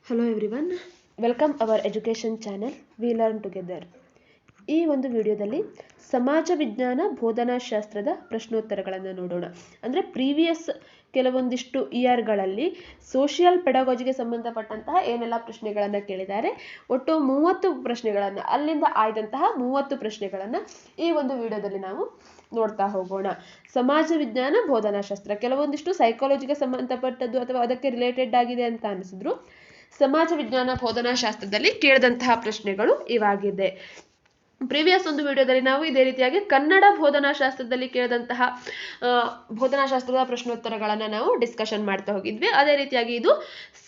Hello everyone, welcome hour education channel we learn together. ಈ ಒಂದು ವಿಡಿಯೋದಲ್ಲಿ ಸಮಾಜ ವಿಜ್ಞಾನ ಬೋಧನಾಶಾಸ್ತ್ರದ ಪ್ರಶ್ನೋತ್ತರಗಳನ್ನು ನೋಡೋಣ. ಅಂದರೆ ಪ್ರೀವಿಯಸ್ ಕೆಲವೊಂದಿಷ್ಟು ಇಯರ್ಗಳಲ್ಲಿ ಸೋಷಿಯಲ್ ಪೆಡಗಾಜಿಗೆ ಸಂಬಂಧಪಟ್ಟಂತಹ ಏನೆಲ್ಲ ಪ್ರಶ್ನೆಗಳನ್ನು ಕೇಳಿದ್ದಾರೆ, ಒಟ್ಟು 30 ಪ್ರಶ್ನೆಗಳನ್ನು, ಅಲ್ಲಿಂದ ಆಯ್ದಂತಹ 30 ಪ್ರಶ್ನೆಗಳನ್ನು ಈ ಒಂದು ವಿಡಿಯೋದಲ್ಲಿ ನಾವು ನೋಡ್ತಾ ಹೋಗೋಣ. ಸಮಾಜ ವಿಜ್ಞಾನ ಬೋಧನಾಶಾಸ್ತ್ರ ಕೆಲವೊಂದಿಷ್ಟು ಸೈಕಾಲಜಿಗೆ ಸಂಬಂಧಪಟ್ಟದ್ದು ಅಥವಾ ಅದಕ್ಕೆ ರಿಲೇಟೆಡ್ ಆಗಿದೆ ಅಂತ ಅನಿಸಿದ್ರು. ಸಮಾಜ ವಿಜ್ಞಾನ ಬೋಧನಾಶಾಸ್ತ್ರದಲ್ಲಿ ಕೇಳಿದಂತಹ ಪ್ರಶ್ನೆಗಳು ಇವಾಗಿದೆ. ಪ್ರೀವಿಯಸ್ ಒಂದು ವಿಡಿಯೋದಲ್ಲಿ ನಾವು ಇದೇ ರೀತಿಯಾಗಿ ಕನ್ನಡ ಬೋಧನಾಶಾಸ್ತ್ರದಲ್ಲಿ ಕೇಳಿದಂತಹ ಬೋಧನಾಶಾಸ್ತ್ರದ ಪ್ರಶ್ನೋತ್ತರಗಳನ್ನು ನಾವು ಡಿಸ್ಕಷನ್ ಮಾಡ್ತಾ ಹೋಗಿದ್ವಿ. ಅದೇ ರೀತಿಯಾಗಿ ಇದು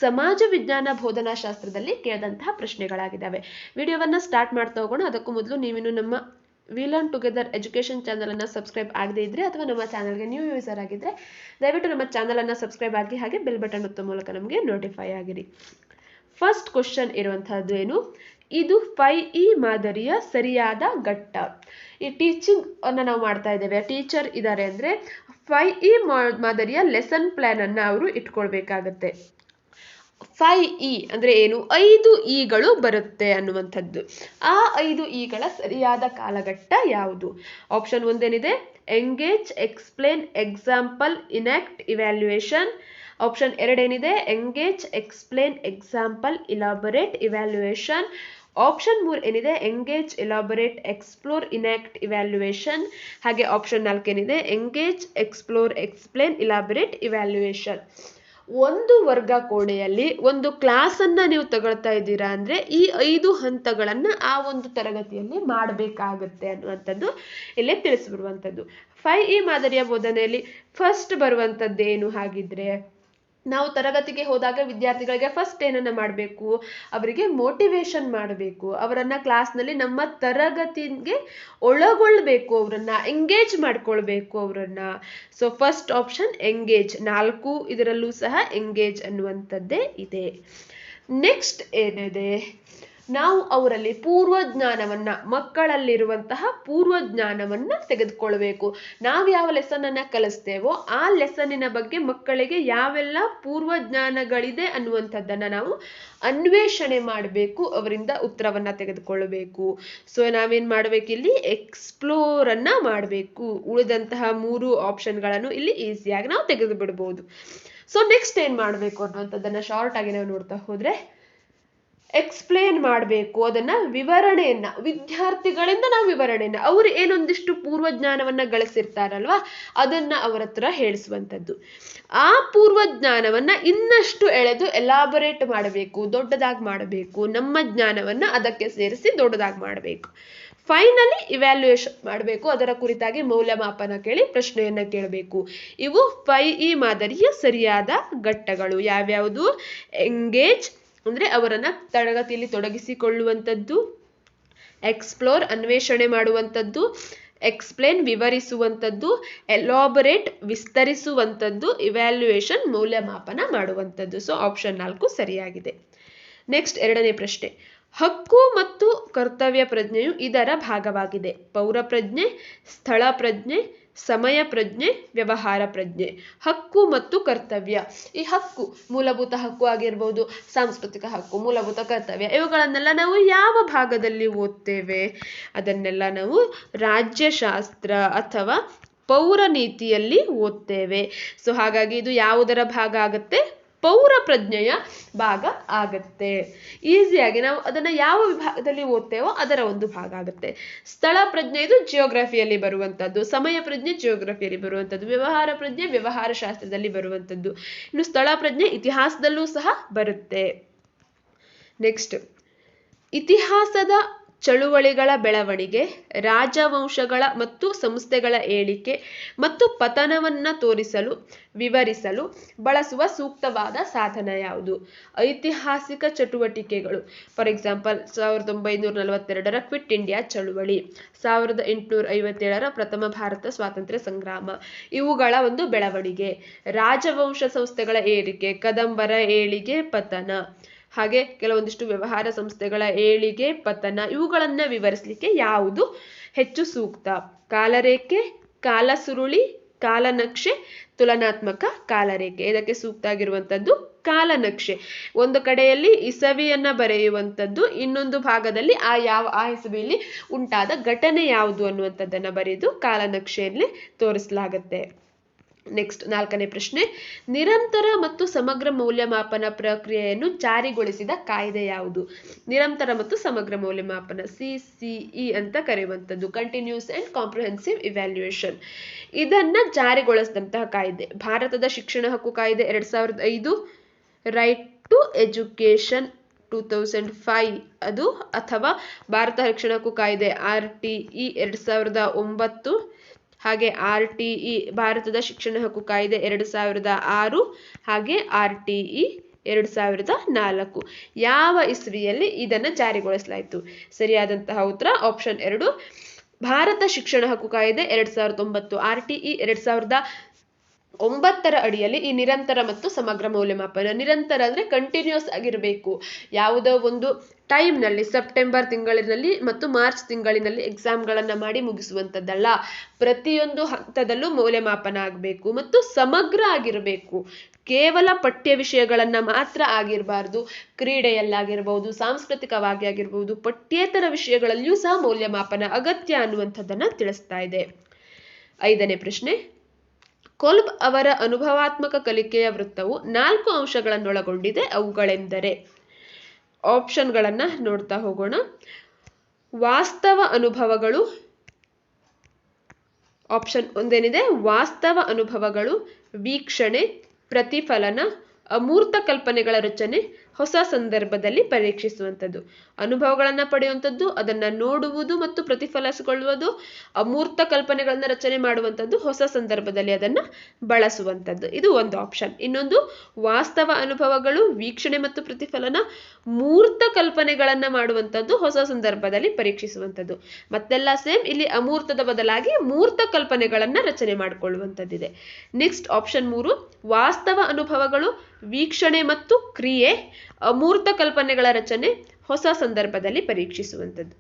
ಸಮಾಜ ವಿಜ್ಞಾನ ಬೋಧನಾಶಾಸ್ತ್ರದಲ್ಲಿ ಕೇಳಿದಂತಹ ಪ್ರಶ್ನೆಗಳಾಗಿದ್ದಾವೆ. ವಿಡಿಯೋವನ್ನು ಸ್ಟಾರ್ಟ್ ಮಾಡ್ತಾ ಹೋಗೋಣ. ಅದಕ್ಕೂ ಮೊದಲು ನೀವಿನ್ನು ನಮ್ಮ ವಿ ಲರ್ನ್ ಟುಗೆದರ್ ಎಜುಕೇಷನ್ ಚಾನಲನ್ನು ಸಬ್ಸ್ಕ್ರೈಬ್ ಆಗದೇ ಇದ್ದರೆ ಅಥವಾ ನಮ್ಮ ಚಾನಲ್ಗೆ ನ್ಯೂ ಯೂಸರ್ ಆಗಿದ್ದರೆ ದಯವಿಟ್ಟು ನಮ್ಮ ಚಾನಲನ್ನು ಸಬ್ಸ್ಕ್ರೈಬ್ ಆಗಿ ಹಾಗೆ ಬೆಲ್ ಬಟನ್ ಒತ್ತುವ ಮೂಲಕ ನಮಗೆ ನೋಟಿಫೈ ಆಗಿರಿ. ಫಸ್ಟ್ ಕ್ವಶನ್ ಇರುವಂತಹದ್ದು ಏನು? ಇದು 5E ಮಾದರಿಯ ಸರಿಯಾದ ಘಟ್ಟ. ಈ ಟೀಚಿಂಗ್ ಅನ್ನ ನಾವು ಮಾಡ್ತಾ ಇದ್ದೇವೆ, ಟೀಚರ್ ಇದ್ದಾರೆ ಅಂದ್ರೆ 5E ಮಾದರಿಯ ಲೆಸನ್ ಪ್ಲಾನ್ ಅನ್ನ ಅವರು ಇಟ್ಕೊಳ್ಬೇಕಾಗತ್ತೆ. 5E ಅಂದ್ರೆ ಏನು? 5 ಇಗಳು ಬರುತ್ತೆ ಅನ್ನುವಂಥದ್ದು. ಆ 5 ಇಗಳ ಸರಿಯಾದ ಕಾಲಘಟ್ಟ ಯಾವುದು? ಆಪ್ಷನ್ 1 ಏನಿದೆ? Engage, explain, example, enact, evaluation. Option 2 ಏನಿದೆ? Engage, explain, example, elaborate, evaluation. Option 3 ಏನಿದೆ? Engage, elaborate, explore, enact, evaluation. ಹಾಗೆ ಆಪ್ಷನ್ 4 ಏನಿದೆ? Engage, explore, explain, elaborate, evaluation. ಒಂದು ವರ್ಗ ಕೋಣೆಯಲ್ಲಿ ಒಂದು ಕ್ಲಾಸ್ ಅನ್ನ ನೀವು ತಗೊಳ್ತಾ ಇದ್ದೀರಾ ಅಂದ್ರೆ ಈ 5 ಹಂತಗಳನ್ನ ಆ ಒಂದು ತರಗತಿಯಲ್ಲಿ ಮಾಡಬೇಕಾಗತ್ತೆ ಅನ್ನುವಂಥದ್ದು ಇಲ್ಲಿ ತಿಳಿಸ್ಬಿಡುವಂಥದ್ದು. 5E ಮಾದರಿಯ ಬೋಧನೆಯಲ್ಲಿ ಫಸ್ಟ್ ಬರುವಂಥದ್ದೇನು? ಹಾಗಿದ್ರೆ ನಾವು ತರಗತಿಗೆ ಹೋದಾಗ ವಿದ್ಯಾರ್ಥಿಗಳಿಗೆ ಫಸ್ಟ್ ಏನನ್ನ ಮಾಡಬೇಕು? ಅವರಿಗೆ ಮೋಟಿವೇಶನ್ ಮಾಡಬೇಕು, ಅವರನ್ನ ಕ್ಲಾಸ್ನಲ್ಲಿ ನಮ್ಮ ತರಗತಿಗೆ ಒಳಗೊಳ್ಬೇಕು, ಅವರನ್ನ ಎಂಗೇಜ್ ಮಾಡ್ಕೊಳ್ಬೇಕು ಅವರನ್ನ. So first option engage. 4 ಇದರಲ್ಲೂ ಸಹ ಎಂಗೇಜ್ ಅನ್ನುವಂಥದ್ದೇ ಇದೆ. ನೆಕ್ಸ್ಟ್ ಏನಿದೆ? ನಾವು ಅವರಲ್ಲಿ ಪೂರ್ವಜ್ಞಾನವನ್ನ, ಮಕ್ಕಳಲ್ಲಿರುವಂತಹ ಪೂರ್ವಜ್ಞಾನವನ್ನ ತೆಗೆದುಕೊಳ್ಬೇಕು. ನಾವು ಯಾವ ಲೆಸನ್ ಅನ್ನ ಕಲಿಸ್ತೇವೋ ಆ ಲೆಸನ್ನಿನ ಬಗ್ಗೆ ಮಕ್ಕಳಿಗೆ ಯಾವೆಲ್ಲ ಪೂರ್ವಜ್ಞಾನಗಳಿದೆ ಅನ್ನುವಂಥದ್ದನ್ನ ನಾವು ಅನ್ವೇಷಣೆ ಮಾಡಬೇಕು, ಅವರಿಂದ ಉತ್ತರವನ್ನ ತೆಗೆದುಕೊಳ್ಳಬೇಕು. ಸೊ ನಾವೇನ್ ಮಾಡ್ಬೇಕು ಇಲ್ಲಿ? ಎಕ್ಸ್ಪ್ಲೋರ್ ಅನ್ನ ಮಾಡಬೇಕು. ಉಳಿದಂತಹ 3 ಆಪ್ಷನ್ಗಳನ್ನು ಇಲ್ಲಿ ಈಸಿಯಾಗಿ ನಾವು ತೆಗೆದು ಬಿಡಬಹುದು. ಸೊ ನೆಕ್ಸ್ಟ್ ಏನ್ ಮಾಡ್ಬೇಕು ಅನ್ನುವಂಥದ್ದನ್ನ ಶಾರ್ಟ್ ಆಗಿ ನಾವು ನೋಡ್ತಾ ಹೋದ್ರೆ, ಎಕ್ಸ್ಪ್ಲೇನ್ ಮಾಡಬೇಕು. ಅದನ್ನ ವಿವರಣೆಯನ್ನ, ವಿದ್ಯಾರ್ಥಿಗಳಿಂದ ನಾವು ವಿವರಣೆಯನ್ನ, ಅವರು ಏನೊಂದಿಷ್ಟು ಪೂರ್ವಜ್ಞಾನವನ್ನ ಗಳಿಸಿರ್ತಾರಲ್ವಾ ಅದನ್ನ ಅವರ ಹತ್ರ ಹೇಳಿಸುವಂಥದ್ದು. ಆ ಪೂರ್ವಜ್ಞಾನವನ್ನ ಇನ್ನಷ್ಟು ಎಳೆದು ಎಲಾಬರೇಟ್ ಮಾಡಬೇಕು, ದೊಡ್ಡದಾಗಿ ಮಾಡಬೇಕು. ನಮ್ಮ ಜ್ಞಾನವನ್ನ ಅದಕ್ಕೆ ಸೇರಿಸಿ ದೊಡ್ಡದಾಗಿ ಮಾಡಬೇಕು. ಫೈನಲಿ ಇವ್ಯಾಲ್ಯೂಯೇಷನ್ ಮಾಡಬೇಕು, ಅದರ ಕುರಿತಾಗಿ ಮೌಲ್ಯಮಾಪನ ಕೇಳಿ ಪ್ರಶ್ನೆಯನ್ನ ಕೇಳಬೇಕು. ಇವು 5E ಮಾದರಿಯ ಸರಿಯಾದ ಘಟ್ಟಗಳು. ಯಾವ್ಯಾವುದು? ಎಂಗೇಜ್ ಅಂದ್ರೆ ಅವರನ್ನ ತರಗತಿಯಲ್ಲಿ ತೊಡಗಿಸಿಕೊಳ್ಳುವಂಥದ್ದು, ಎಕ್ಸ್ಪ್ಲೋರ್ ಅನ್ವೇಷಣೆ ಮಾಡುವಂಥದ್ದು, ಎಕ್ಸ್ಪ್ಲೇನ್ ವಿವರಿಸುವಂಥದ್ದು, ಎಲಾಬರೇಟ್ ವಿಸ್ತರಿಸುವಂಥದ್ದು, ಇವ್ಯಾಲ್ಯೂಯೇಷನ್ ಮೌಲ್ಯಮಾಪನ ಮಾಡುವಂಥದ್ದು. ಸೊ ಆಪ್ಷನ್ 4 ಸರಿಯಾಗಿದೆ. ನೆಕ್ಸ್ಟ್ ಎರಡನೇ ಪ್ರಶ್ನೆ. ಹಕ್ಕು ಮತ್ತು ಕರ್ತವ್ಯ ಪ್ರಜ್ಞೆಯು ಇದರ ಭಾಗವಾಗಿದೆ. ಪೌರ ಪ್ರಜ್ಞೆ, ಸ್ಥಳ ಪ್ರಜ್ಞೆ, ಸಮಯ ಪ್ರಜ್ಞೆ, ವ್ಯವಹಾರ ಪ್ರಜ್ಞೆ. ಹಕ್ಕು ಮತ್ತು ಕರ್ತವ್ಯ. ಈ ಹಕ್ಕು ಮೂಲಭೂತ ಹಕ್ಕು ಆಗಿರ್ಬೋದು, ಸಾಂಸ್ಕೃತಿಕ ಹಕ್ಕು, ಮೂಲಭೂತ ಕರ್ತವ್ಯ, ಇವುಗಳನ್ನೆಲ್ಲ ನಾವು ಯಾವ ಭಾಗದಲ್ಲಿ ಓದ್ತೇವೆ? ಅದನ್ನೆಲ್ಲ ನಾವು ರಾಜ್ಯಶಾಸ್ತ್ರ ಅಥವಾ ಪೌರ ನೀತಿಯಲ್ಲಿ ಓದ್ತೇವೆ. ಸೊ ಹಾಗಾಗಿ ಇದು ಯಾವುದರ ಭಾಗ ಆಗುತ್ತೆ? ಪೌರ ಪ್ರಜ್ಞೆಯ ಭಾಗ ಆಗತ್ತೆ. ಈಸಿಯಾಗಿ ನಾವು ಅದನ್ನ ಯಾವ ವಿಭಾಗದಲ್ಲಿ ಓದ್ತೇವೋ ಅದರ ಒಂದು ಭಾಗ ಆಗುತ್ತೆ. ಸ್ಥಳ ಪ್ರಜ್ಞೆ ಇದು ಜಿಯೋಗ್ರಫಿಯಲ್ಲಿ ಬರುವಂತದ್ದು, ಸಮಯ ಪ್ರಜ್ಞೆ ಜಿಯೋಗ್ರಫಿಯಲ್ಲಿ ಬರುವಂತದ್ದು, ವ್ಯವಹಾರ ಪ್ರಜ್ಞೆ ವ್ಯವಹಾರ ಶಾಸ್ತ್ರದಲ್ಲಿ ಬರುವಂತದ್ದು, ಇನ್ನು ಸ್ಥಳ ಪ್ರಜ್ಞೆ ಇತಿಹಾಸದಲ್ಲೂ ಸಹ ಬರುತ್ತೆ. ನೆಕ್ಸ್ಟ್, ಇತಿಹಾಸದ ಚಳುವಳಿಗಳ ಬೆಳವಣಿಗೆ, ರಾಜವಂಶಗಳ ಮತ್ತು ಸಂಸ್ಥೆಗಳ ಏಳಿಕೆ ಮತ್ತು ಪತನವನ್ನ ತೋರಿಸಲು, ವಿವರಿಸಲು ಬಳಸುವ ಸೂಕ್ತವಾದ ಸಾಧನ ಯಾವುದು? ಐತಿಹಾಸಿಕ ಚಟುವಟಿಕೆಗಳು. ಫಾರ್ ಎಕ್ಸಾಂಪಲ್ 1942ರ ಕ್ವಿಟ್ ಇಂಡಿಯಾ ಚಳುವಳಿ, 1857ರ ಪ್ರಥಮ ಭಾರತ ಸ್ವಾತಂತ್ರ್ಯ ಸಂಗ್ರಾಮ, ಇವುಗಳ ಒಂದು ಬೆಳವಣಿಗೆ. ರಾಜವಂಶ ಸಂಸ್ಥೆಗಳ ಏಳಿಕೆ, ಕದಂಬರ ಏಳಿಗೆ ಪತನ, ಹಾಗೆ ಕೆಲವೊಂದಿಷ್ಟು ವ್ಯವಹಾರ ಸಂಸ್ಥೆಗಳ ಏಳಿಗೆ ಪತನ, ಇವುಗಳನ್ನ ವಿವರಿಸಲಿಕ್ಕೆ ಯಾವುದು ಹೆಚ್ಚು ಸೂಕ್ತ? ಕಾಲರೇಖೆ, ಕಾಲಸುರುಳಿ, ಕಾಲನಕ್ಷೆ, ತುಲನಾತ್ಮಕ ಕಾಲರೇಖೆ. ಇದಕ್ಕೆ ಸೂಕ್ತ ಆಗಿರುವಂಥದ್ದು ಕಾಲನಕ್ಷೆ. ಒಂದು ಕಡೆಯಲ್ಲಿ ಇಸವಿಯನ್ನ ಬರೆಯುವಂಥದ್ದು, ಇನ್ನೊಂದು ಭಾಗದಲ್ಲಿ ಆ ಇಸವಿಯಲ್ಲಿ ಉಂಟಾದ ಘಟನೆ ಯಾವುದು ಅನ್ನುವಂಥದ್ದನ್ನ ಬರೆದು ಕಾಲನಕ್ಷೆಯಲ್ಲಿ ತೋರಿಸಲಾಗುತ್ತೆ. ನೆಕ್ಸ್ಟ್ 4ನೇ ಪ್ರಶ್ನೆ, ನಿರಂತರ ಮತ್ತು ಸಮಗ್ರ ಮೌಲ್ಯಮಾಪನ ಪ್ರಕ್ರಿಯೆಯನ್ನು ಜಾರಿಗೊಳಿಸಿದ ಕಾಯ್ದೆ ಯಾವುದು? ನಿರಂತರ ಮತ್ತು ಸಮಗ್ರ ಮೌಲ್ಯಮಾಪನ, CCE ಅಂತ ಕರೆಯುವಂಥದ್ದು, ಕಂಟಿನ್ಯೂಸ್ ಅಂಡ್ ಕಾಂಪ್ರಿಹೆನ್ಸಿವ್ ಇವ್ಯಾಲ್ಯೂಯೇಷನ್. ಇದನ್ನ ಜಾರಿಗೊಳಿಸಿದಂತಹ ಕಾಯ್ದೆ ಭಾರತದ ಶಿಕ್ಷಣ ಹಕ್ಕು ಕಾಯ್ದೆ 2005, ರೈಟ್ ಟು ಎಜುಕೇಶನ್ 2005 ಅದು, ಅಥವಾ ಭಾರತ ಶಿಕ್ಷಣ ಹಕ್ಕು ಕಾಯ್ದೆ RTE 2009, ಹಾಗೆ RTE ಭಾರತದ ಶಿಕ್ಷಣ ಹಕ್ಕು ಕಾಯ್ದೆ 2006, ಹಾಗೆ RTE 2004. ಯಾವ ಇಸ್ವಿಯಲ್ಲಿ ಇದನ್ನು ಜಾರಿಗೊಳಿಸಲಾಯಿತು? ಸರಿಯಾದಂತಹ ಉತ್ತರ ಆಪ್ಷನ್ 2, ಭಾರತ ಶಿಕ್ಷಣ ಹಕ್ಕು ಕಾಯ್ದೆ 2009. RTE 2009 ಅಡಿಯಲ್ಲಿ ಈ ನಿರಂತರ ಮತ್ತು ಸಮಗ್ರ ಮೌಲ್ಯಮಾಪನ, ನಿರಂತರ ಅಂದ್ರೆ ಕಂಟಿನ್ಯೂಸ್ ಆಗಿರಬೇಕು, ಯಾವುದೋ ಒಂದು ಟೈಮ್ನಲ್ಲಿ ಸೆಪ್ಟೆಂಬರ್ ತಿಂಗಳಿನಲ್ಲಿ ಮತ್ತು ಮಾರ್ಚ್ ತಿಂಗಳಿನಲ್ಲಿ ಎಕ್ಸಾಮ್ಗಳನ್ನು ಮಾಡಿ ಮುಗಿಸುವಂಥದ್ದಲ್ಲ, ಪ್ರತಿಯೊಂದು ಹಂತದಲ್ಲೂ ಮೌಲ್ಯಮಾಪನ ಆಗಬೇಕು ಮತ್ತು ಸಮಗ್ರ ಆಗಿರಬೇಕು. ಕೇವಲ ಪಠ್ಯ ವಿಷಯಗಳನ್ನ ಮಾತ್ರ ಆಗಿರಬಾರ್ದು, ಕ್ರೀಡೆಯಲ್ಲಾಗಿರ್ಬಹುದು, ಸಾಂಸ್ಕೃತಿಕವಾಗಿ ಆಗಿರ್ಬಹುದು, ಪಠ್ಯೇತರ ವಿಷಯಗಳಲ್ಲಿಯೂ ಸಹ ಮೌಲ್ಯಮಾಪನ ಅಗತ್ಯ ಅನ್ನುವಂಥದ್ದನ್ನ ತಿಳಿಸ್ತಾ ಇದೆ. 5ನೇ ಪ್ರಶ್ನೆ, ಕೊಲ್ಬ್ ಅವರ ಅನುಭವಾತ್ಮಕ ಕಲಿಕೆಯ ವೃತ್ತವು 4 ಅಂಶಗಳನ್ನೊಳಗೊಂಡಿದೆ, ಅವುಗಳೆಂದರೆ? ಆಪ್ಷನ್ಗಳನ್ನ ನೋಡ್ತಾ ಹೋಗೋಣ. ವಾಸ್ತವ ಅನುಭವಗಳು, ಆಪ್ಷನ್ 1 ಏನಿದೆ, ವಾಸ್ತವ ಅನುಭವಗಳು, ವೀಕ್ಷಣೆ, ಪ್ರತಿಫಲನ, ಅಮೂರ್ತ ಕಲ್ಪನೆಗಳ ರಚನೆ, ಹೊಸ ಸಂದರ್ಭದಲ್ಲಿ ಪರೀಕ್ಷಿಸುವಂಥದ್ದು. ಅನುಭವಗಳನ್ನು ಪಡೆಯುವಂಥದ್ದು, ಅದನ್ನು ನೋಡುವುದು ಮತ್ತು ಪ್ರತಿಫಲಿಸಿಕೊಳ್ಳುವುದು, ಅಮೂರ್ತ ಕಲ್ಪನೆಗಳನ್ನು ರಚನೆ ಮಾಡುವಂಥದ್ದು, ಹೊಸ ಸಂದರ್ಭದಲ್ಲಿ ಅದನ್ನು ಬಳಸುವಂಥದ್ದು. ಇದು ಒಂದು ಆಪ್ಷನ್. ಇನ್ನೊಂದು, ವಾಸ್ತವ ಅನುಭವಗಳು, ವೀಕ್ಷಣೆ ಮತ್ತು ಪ್ರತಿಫಲನ, ಮೂರ್ತ ಕಲ್ಪನೆಗಳನ್ನು ಮಾಡುವಂಥದ್ದು, ಹೊಸ ಸಂದರ್ಭದಲ್ಲಿ ಪರೀಕ್ಷಿಸುವಂಥದ್ದು. ಮತ್ತೆಲ್ಲ ಸೇಮ್, ಇಲ್ಲಿ ಅಮೂರ್ತದ ಬದಲಾಗಿ ಮೂರ್ತ ಕಲ್ಪನೆಗಳನ್ನು ರಚನೆ ಮಾಡಿಕೊಳ್ಳುವಂಥದ್ದಿದೆ. ನೆಕ್ಸ್ಟ್ ಆಪ್ಷನ್ 3, ವಾಸ್ತವ ಅನುಭವಗಳು, ವೀಕ್ಷಣೆ ಮತ್ತು ಕ್ರಿಯೆ, ಅಮೂರ್ತ ಕಲ್ಪನೆಗಳ ರಚನೆ, ಹೊಸ ಸಂದರ್ಭದಲ್ಲಿ ಪರೀಕ್ಷಿಸುವಂಥದ್ದು.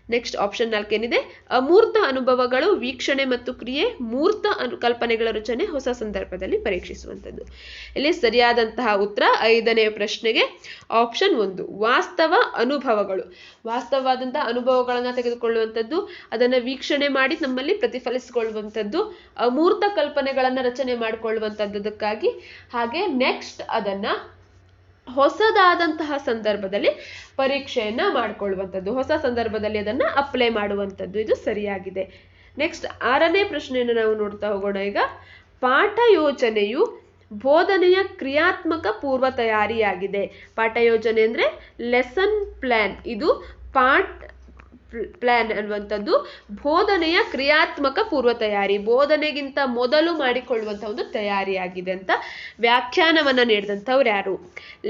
ನೆಕ್ಸ್ಟ್ ಆಪ್ಷನ್ 4 ಏನಿದೆ, ಅಮೂರ್ತ ಅನುಭವಗಳು, ವೀಕ್ಷಣೆ ಮತ್ತು ಕ್ರಿಯೆ, ಮೂರ್ತ ಕಲ್ಪನೆಗಳ ರಚನೆ, ಹೊಸ ಸಂದರ್ಭದಲ್ಲಿ ಪರೀಕ್ಷಿಸುವಂಥದ್ದು. ಇಲ್ಲಿ ಸರಿಯಾದಂತಹ ಉತ್ತರ 5ನೇ ಪ್ರಶ್ನೆಗೆ ಆಪ್ಷನ್ 1, ವಾಸ್ತವ ಅನುಭವಗಳು. ವಾಸ್ತವವಾದಂತಹ ಅನುಭವಗಳನ್ನು ತೆಗೆದುಕೊಳ್ಳುವಂಥದ್ದು, ಅದನ್ನು ವೀಕ್ಷಣೆ ಮಾಡಿ ನಮ್ಮಲ್ಲಿ ಪ್ರತಿಫಲಿಸಿಕೊಳ್ಳುವಂಥದ್ದು, ಅಮೂರ್ತ ಕಲ್ಪನೆಗಳನ್ನು ರಚನೆ ಮಾಡಿಕೊಳ್ಳುವಂಥದ್ದಕ್ಕಾಗಿ, ಹಾಗೆ ನೆಕ್ಸ್ಟ್ ಅದನ್ನ ಹೊಸದಾದಂತಹ ಸಂದರ್ಭದಲ್ಲಿ ಪರೀಕ್ಷೆಯನ್ನ ಮಾಡಿಕೊಳ್ಳುವಂಥದ್ದು, ಹೊಸ ಸಂದರ್ಭದಲ್ಲಿ ಅದನ್ನ ಅಪ್ಲೈ ಮಾಡುವಂಥದ್ದು. ಇದು ಸರಿಯಾಗಿದೆ. ನೆಕ್ಸ್ಟ್ 6ನೇ ಪ್ರಶ್ನೆಯನ್ನು ನಾವು ನೋಡ್ತಾ ಹೋಗೋಣ. ಈಗ ಪಾಠ ಯೋಜನೆಯು ಬೋಧನೆಯ ಕ್ರಿಯಾತ್ಮಕ ಪೂರ್ವ ತಯಾರಿಯಾಗಿದೆ. ಪಾಠ ಯೋಜನೆ ಅಂದ್ರೆ ಲೆಸನ್ ಪ್ಲಾನ್. ಇದು ಪ್ಲಾನ್ ಅನ್ನುವಂಥದ್ದು ಬೋಧನೆಯ ಕ್ರಿಯಾತ್ಮಕ ಪೂರ್ವ ತಯಾರಿ, ಬೋಧನೆಗಿಂತ ಮೊದಲು ಮಾಡಿಕೊಳ್ಳುವಂತಹ ಒಂದು ತಯಾರಿಯಾಗಿದೆ ಅಂತ ವ್ಯಾಖ್ಯಾನವನ್ನ ನೀಡಿದಂಥವ್ರು ಯಾರು?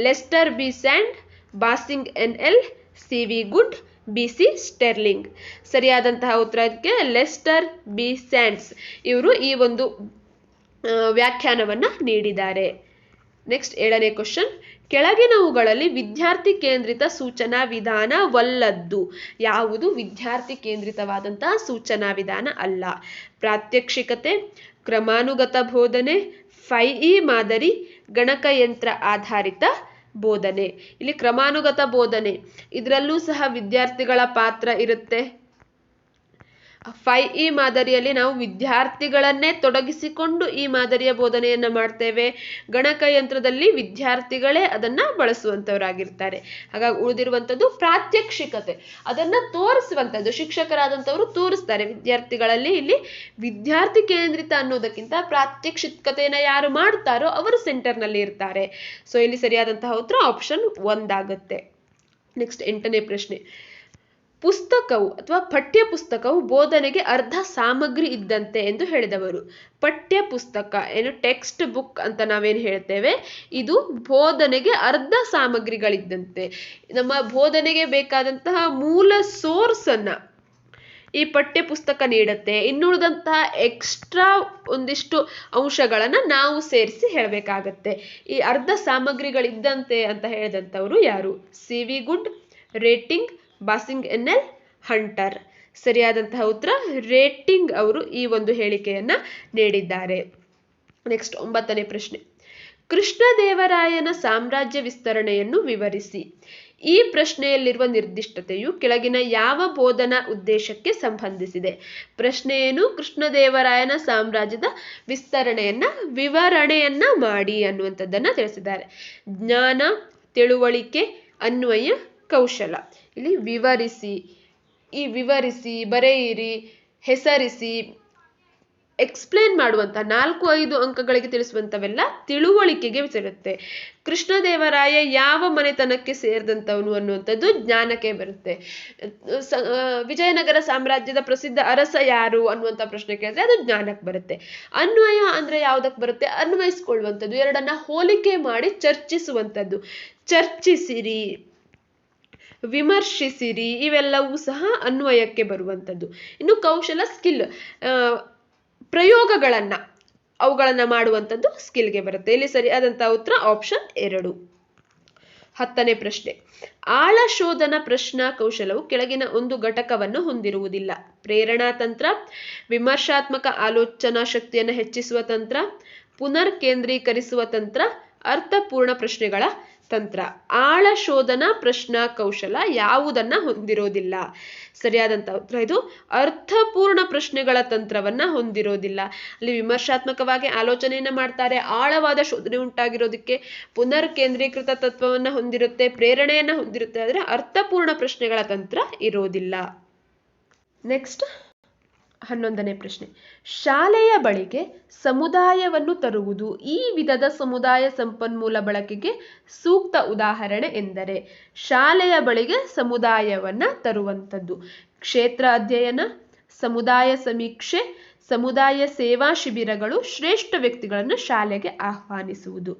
Lester B Sand, Bossing NL, CV Good, BC Sterling. ಸರಿಯಾದಂತಹ ಉತ್ತರಕ್ಕೆ ಲೆಸ್ಟರ್ ಬಿ ಸ್ಯಾಂಡ್ಸ್ ಇವರು ಈ ಒಂದು ವ್ಯಾಖ್ಯಾನವನ್ನ ನೀಡಿದ್ದಾರೆ. ನೆಕ್ಸ್ಟ್ 7ನೇ ಕ್ವಶನ್, ಕೆಳಗಿನವುಗಳಲ್ಲಿ ವಿದ್ಯಾರ್ಥಿ ಕೇಂದ್ರಿತ ಸೂಚನಾ ವಿಧಾನವಲ್ಲದ್ದು ಯಾವುದು? ವಿದ್ಯಾರ್ಥಿ ಕೇಂದ್ರಿತವಾದಂತಹ ಸೂಚನಾ ವಿಧಾನ ಅಲ್ಲ. ಪ್ರಾತ್ಯಕ್ಷಿಕತೆ, ಕ್ರಮಾನುಗತ ಬೋಧನೆ, 5E ಮಾದರಿ, ಗಣಕಯಂತ್ರ ಆಧಾರಿತ ಬೋಧನೆ. ಇಲ್ಲಿ ಕ್ರಮಾನುಗತ ಬೋಧನೆ, ಇದರಲ್ಲೂ ಸಹ ವಿದ್ಯಾರ್ಥಿಗಳ ಪಾತ್ರ ಇರುತ್ತೆ. 5E ಮಾದರಿಯಲ್ಲಿ ನಾವು ವಿದ್ಯಾರ್ಥಿಗಳನ್ನೇ ತೊಡಗಿಸಿಕೊಂಡು ಈ ಮಾದರಿಯ ಬೋಧನೆಯನ್ನ ಮಾಡ್ತೇವೆ. ಗಣಕಯಂತ್ರದಲ್ಲಿ ವಿದ್ಯಾರ್ಥಿಗಳೇ ಅದನ್ನ ಬಳಸುವಂತವರಾಗಿರ್ತಾರೆ. ಹಾಗಾಗಿ ಉಳಿದಿರುವಂಥದ್ದು ಪ್ರಾತ್ಯಕ್ಷಿಕತೆ, ಅದನ್ನ ತೋರಿಸುವಂಥದ್ದು, ಶಿಕ್ಷಕರಾದಂಥವರು ತೋರಿಸ್ತಾರೆ ವಿದ್ಯಾರ್ಥಿಗಳಲ್ಲಿ. ಇಲ್ಲಿ ವಿದ್ಯಾರ್ಥಿ ಕೇಂದ್ರಿತ ಅನ್ನೋದಕ್ಕಿಂತ ಪ್ರಾತ್ಯಕ್ಷಿಕತೆಯನ್ನ ಯಾರು ಮಾಡ್ತಾರೋ ಅವರು ಸೆಂಟರ್ನಲ್ಲಿ ಇರ್ತಾರೆ. ಸೊ ಇಲ್ಲಿ ಸರಿಯಾದಂತಹ ಉತ್ತರ ಆಪ್ಷನ್ 1 ಆಗುತ್ತೆ. ನೆಕ್ಸ್ಟ್ 8ನೇ ಪ್ರಶ್ನೆ, ಪುಸ್ತಕವು ಅಥವಾ ಪಠ್ಯ ಪುಸ್ತಕವು ಬೋಧನೆಗೆ ಅರ್ಧ ಸಾಮಗ್ರಿ ಇದ್ದಂತೆ ಎಂದು ಹೇಳಿದವರು. ಪಠ್ಯ ಪುಸ್ತಕ ಏನು ಟೆಕ್ಸ್ಟ್ ಬುಕ್ ಅಂತ ನಾವೇನು ಹೇಳ್ತೇವೆ, ಇದು ಬೋಧನೆಗೆ ಅರ್ಧ ಸಾಮಗ್ರಿಗಳಿದ್ದಂತೆ. ನಮ್ಮ ಬೋಧನೆಗೆ ಬೇಕಾದಂತಹ ಮೂಲ ಸೋರ್ಸ್ ಅನ್ನ ಈ ಪಠ್ಯ ಪುಸ್ತಕ ನೀಡುತ್ತೆ. ಇನ್ನುಳಿದಂತಹ ಎಕ್ಸ್ಟ್ರಾ ಒಂದಿಷ್ಟು ಅಂಶಗಳನ್ನ ನಾವು ಸೇರಿಸಿ ಹೇಳಬೇಕಾಗತ್ತೆ. ಈ ಅರ್ಧ ಸಾಮಗ್ರಿಗಳಿದ್ದಂತೆ ಅಂತ ಹೇಳಿದಂಥವ್ರು ಯಾರು? CV Good, Rating, Bossing NL, Hunter. ಸರಿಯಾದಂತಹ ಉತ್ತರ ರೇಟಿಂಗ್ ಅವರು ಈ ಒಂದು ಹೇಳಿಕೆಯನ್ನ ನೀಡಿದ್ದಾರೆ. ನೆಕ್ಸ್ಟ್ 9ನೇ ಪ್ರಶ್ನೆ. ಕೃಷ್ಣದೇವರಾಯನ ಸಾಮ್ರಾಜ್ಯ ವಿಸ್ತರಣೆಯನ್ನು ವಿವರಿಸಿ. ಈ ಪ್ರಶ್ನೆಯಲ್ಲಿರುವ ನಿರ್ದಿಷ್ಟತೆಯು ಕೆಳಗಿನ ಯಾವ ಬೋಧನಾ ಉದ್ದೇಶಕ್ಕೆ ಸಂಬಂಧಿಸಿದೆ? ಪ್ರಶ್ನೆ ಏನು? ಕೃಷ್ಣದೇವರಾಯನ ಸಾಮ್ರಾಜ್ಯದ ವಿವರಣೆಯನ್ನ ಮಾಡಿ ಅನ್ನುವಂಥದ್ದನ್ನ ತಿಳಿಸಿದ್ದಾರೆ. ಜ್ಞಾನ, ತಿಳುವಳಿಕೆ, ಅನ್ವಯ, ಕೌಶಲ. ಇಲ್ಲಿ ವಿವರಿಸಿ, ಈ ವಿವರಿಸಿ, ಬರೆಯಿರಿ, ಹೆಸರಿಸಿ, ಎಕ್ಸ್ಪ್ಲೇನ್ ಮಾಡುವಂತ 4-5 ಅಂಕಗಳಿಗೆ ತಿಳಿಸುವಂತವೆಲ್ಲ ತಿಳುವಳಿಕೆಗೆ ಸಿಗುತ್ತೆ. ಕೃಷ್ಣದೇವರಾಯ ಯಾವ ಮನೆತನಕ್ಕೆ ಸೇರಿದಂತವನು ಅನ್ನುವಂಥದ್ದು ಜ್ಞಾನಕ್ಕೆ ಬರುತ್ತೆ. ವಿಜಯನಗರ ಸಾಮ್ರಾಜ್ಯದ ಪ್ರಸಿದ್ಧ ಅರಸ ಯಾರು ಅನ್ನುವಂಥ ಪ್ರಶ್ನೆ ಕೇಳಿದ್ರೆ ಅದು ಜ್ಞಾನಕ್ಕೆ ಬರುತ್ತೆ. ಅನ್ವಯ ಅಂದ್ರೆ ಯಾವ್ದಕ್ಕೆ ಬರುತ್ತೆ? ಅನ್ವಯಿಸ್ಕೊಳ್ಳುವಂಥದ್ದು, ಎರಡನ್ನ ಹೋಲಿಕೆ ಮಾಡಿ ಚರ್ಚಿಸುವಂಥದ್ದು. ಚರ್ಚಿಸಿರಿ, ವಿಮರ್ಶಿಸಿರಿ, ಇವೆಲ್ಲವೂ ಸಹ ಅನ್ವಯಕ್ಕೆ ಬರುವಂಥದ್ದು. ಇನ್ನು ಕೌಶಲ, ಸ್ಕಿಲ್, ಪ್ರಯೋಗಗಳನ್ನ ಅವುಗಳನ್ನ ಮಾಡುವಂಥದ್ದು ಸ್ಕಿಲ್ಗೆ ಬರುತ್ತೆ. ಇಲ್ಲಿ ಸರಿಯಾದಂತಹ ಉತ್ತರ ಆಪ್ಷನ್ 2. 10ನೇ ಪ್ರಶ್ನೆ. ಆಳ ಶೋಧನ ಪ್ರಶ್ನಾ ಕೌಶಲವು ಕೆಳಗಿನ ಒಂದು ಘಟಕವನ್ನು ಹೊಂದಿರುವುದಿಲ್ಲ. ಪ್ರೇರಣಾ ತಂತ್ರ, ವಿಮರ್ಶಾತ್ಮಕ ಆಲೋಚನಾ ಶಕ್ತಿಯನ್ನು ಹೆಚ್ಚಿಸುವ ತಂತ್ರ, ಪುನರ್ ಕೇಂದ್ರೀಕರಿಸುವ ತಂತ್ರ, ಅರ್ಥಪೂರ್ಣ ಪ್ರಶ್ನೆಗಳ ತಂತ್ರ. ಆಳ ಶೋಧನಾ ಪ್ರಶ್ನಾ ಕೌಶಲ ಯಾವುದನ್ನ ಹೊಂದಿರೋದಿಲ್ಲ? ಸರಿಯಾದಂತ ಉತ್ತರ ಇದು ಅರ್ಥಪೂರ್ಣ ಪ್ರಶ್ನೆಗಳ ತಂತ್ರವನ್ನ ಹೊಂದಿರೋದಿಲ್ಲ. ಅಲ್ಲಿ ವಿಮರ್ಶಾತ್ಮಕವಾಗಿ ಆಲೋಚನೆಯನ್ನ ಮಾಡ್ತಾರೆ, ಆಳವಾದ ಶೋಧನೆ ಉಂಟಾಗಿರೋದಕ್ಕೆ ಪುನರ್ ಕೇಂದ್ರೀಕೃತ ತತ್ವವನ್ನ ಹೊಂದಿರುತ್ತೆ, ಪ್ರೇರಣೆಯನ್ನ ಹೊಂದಿರುತ್ತೆ, ಆದರೆ ಅರ್ಥಪೂರ್ಣ ಪ್ರಶ್ನೆಗಳ ತಂತ್ರ ಇರೋದಿಲ್ಲ. ನೆಕ್ಸ್ಟ್ 11ನೇ ಪ್ರಶ್ನೆ. ಶಾಲೆಯ ಬಳಿಗೆ ಸಮುದಾಯವನ್ನು ತರುವುದು ಈ ವಿಧದ ಸಮುದಾಯ ಸಂಪನ್ಮೂಲ ಬಳಕೆಗೆ ಸೂಕ್ತ ಉದಾಹರಣೆ ಎಂದರೆ? ಶಾಲೆಯ ಬಳಿಗೆ ಸಮುದಾಯವನ್ನ ತರುವಂಥದ್ದು ಕ್ಷೇತ್ರ ಅಧ್ಯಯನ, ಸಮುದಾಯ ಸಮೀಕ್ಷೆ, ಸಮುದಾಯ ಸೇವಾ ಶಿಬಿರಗಳು, ಶ್ರೇಷ್ಠ ವ್ಯಕ್ತಿಗಳನ್ನು ಶಾಲೆಗೆ ಆಹ್ವಾನಿಸುವುದು.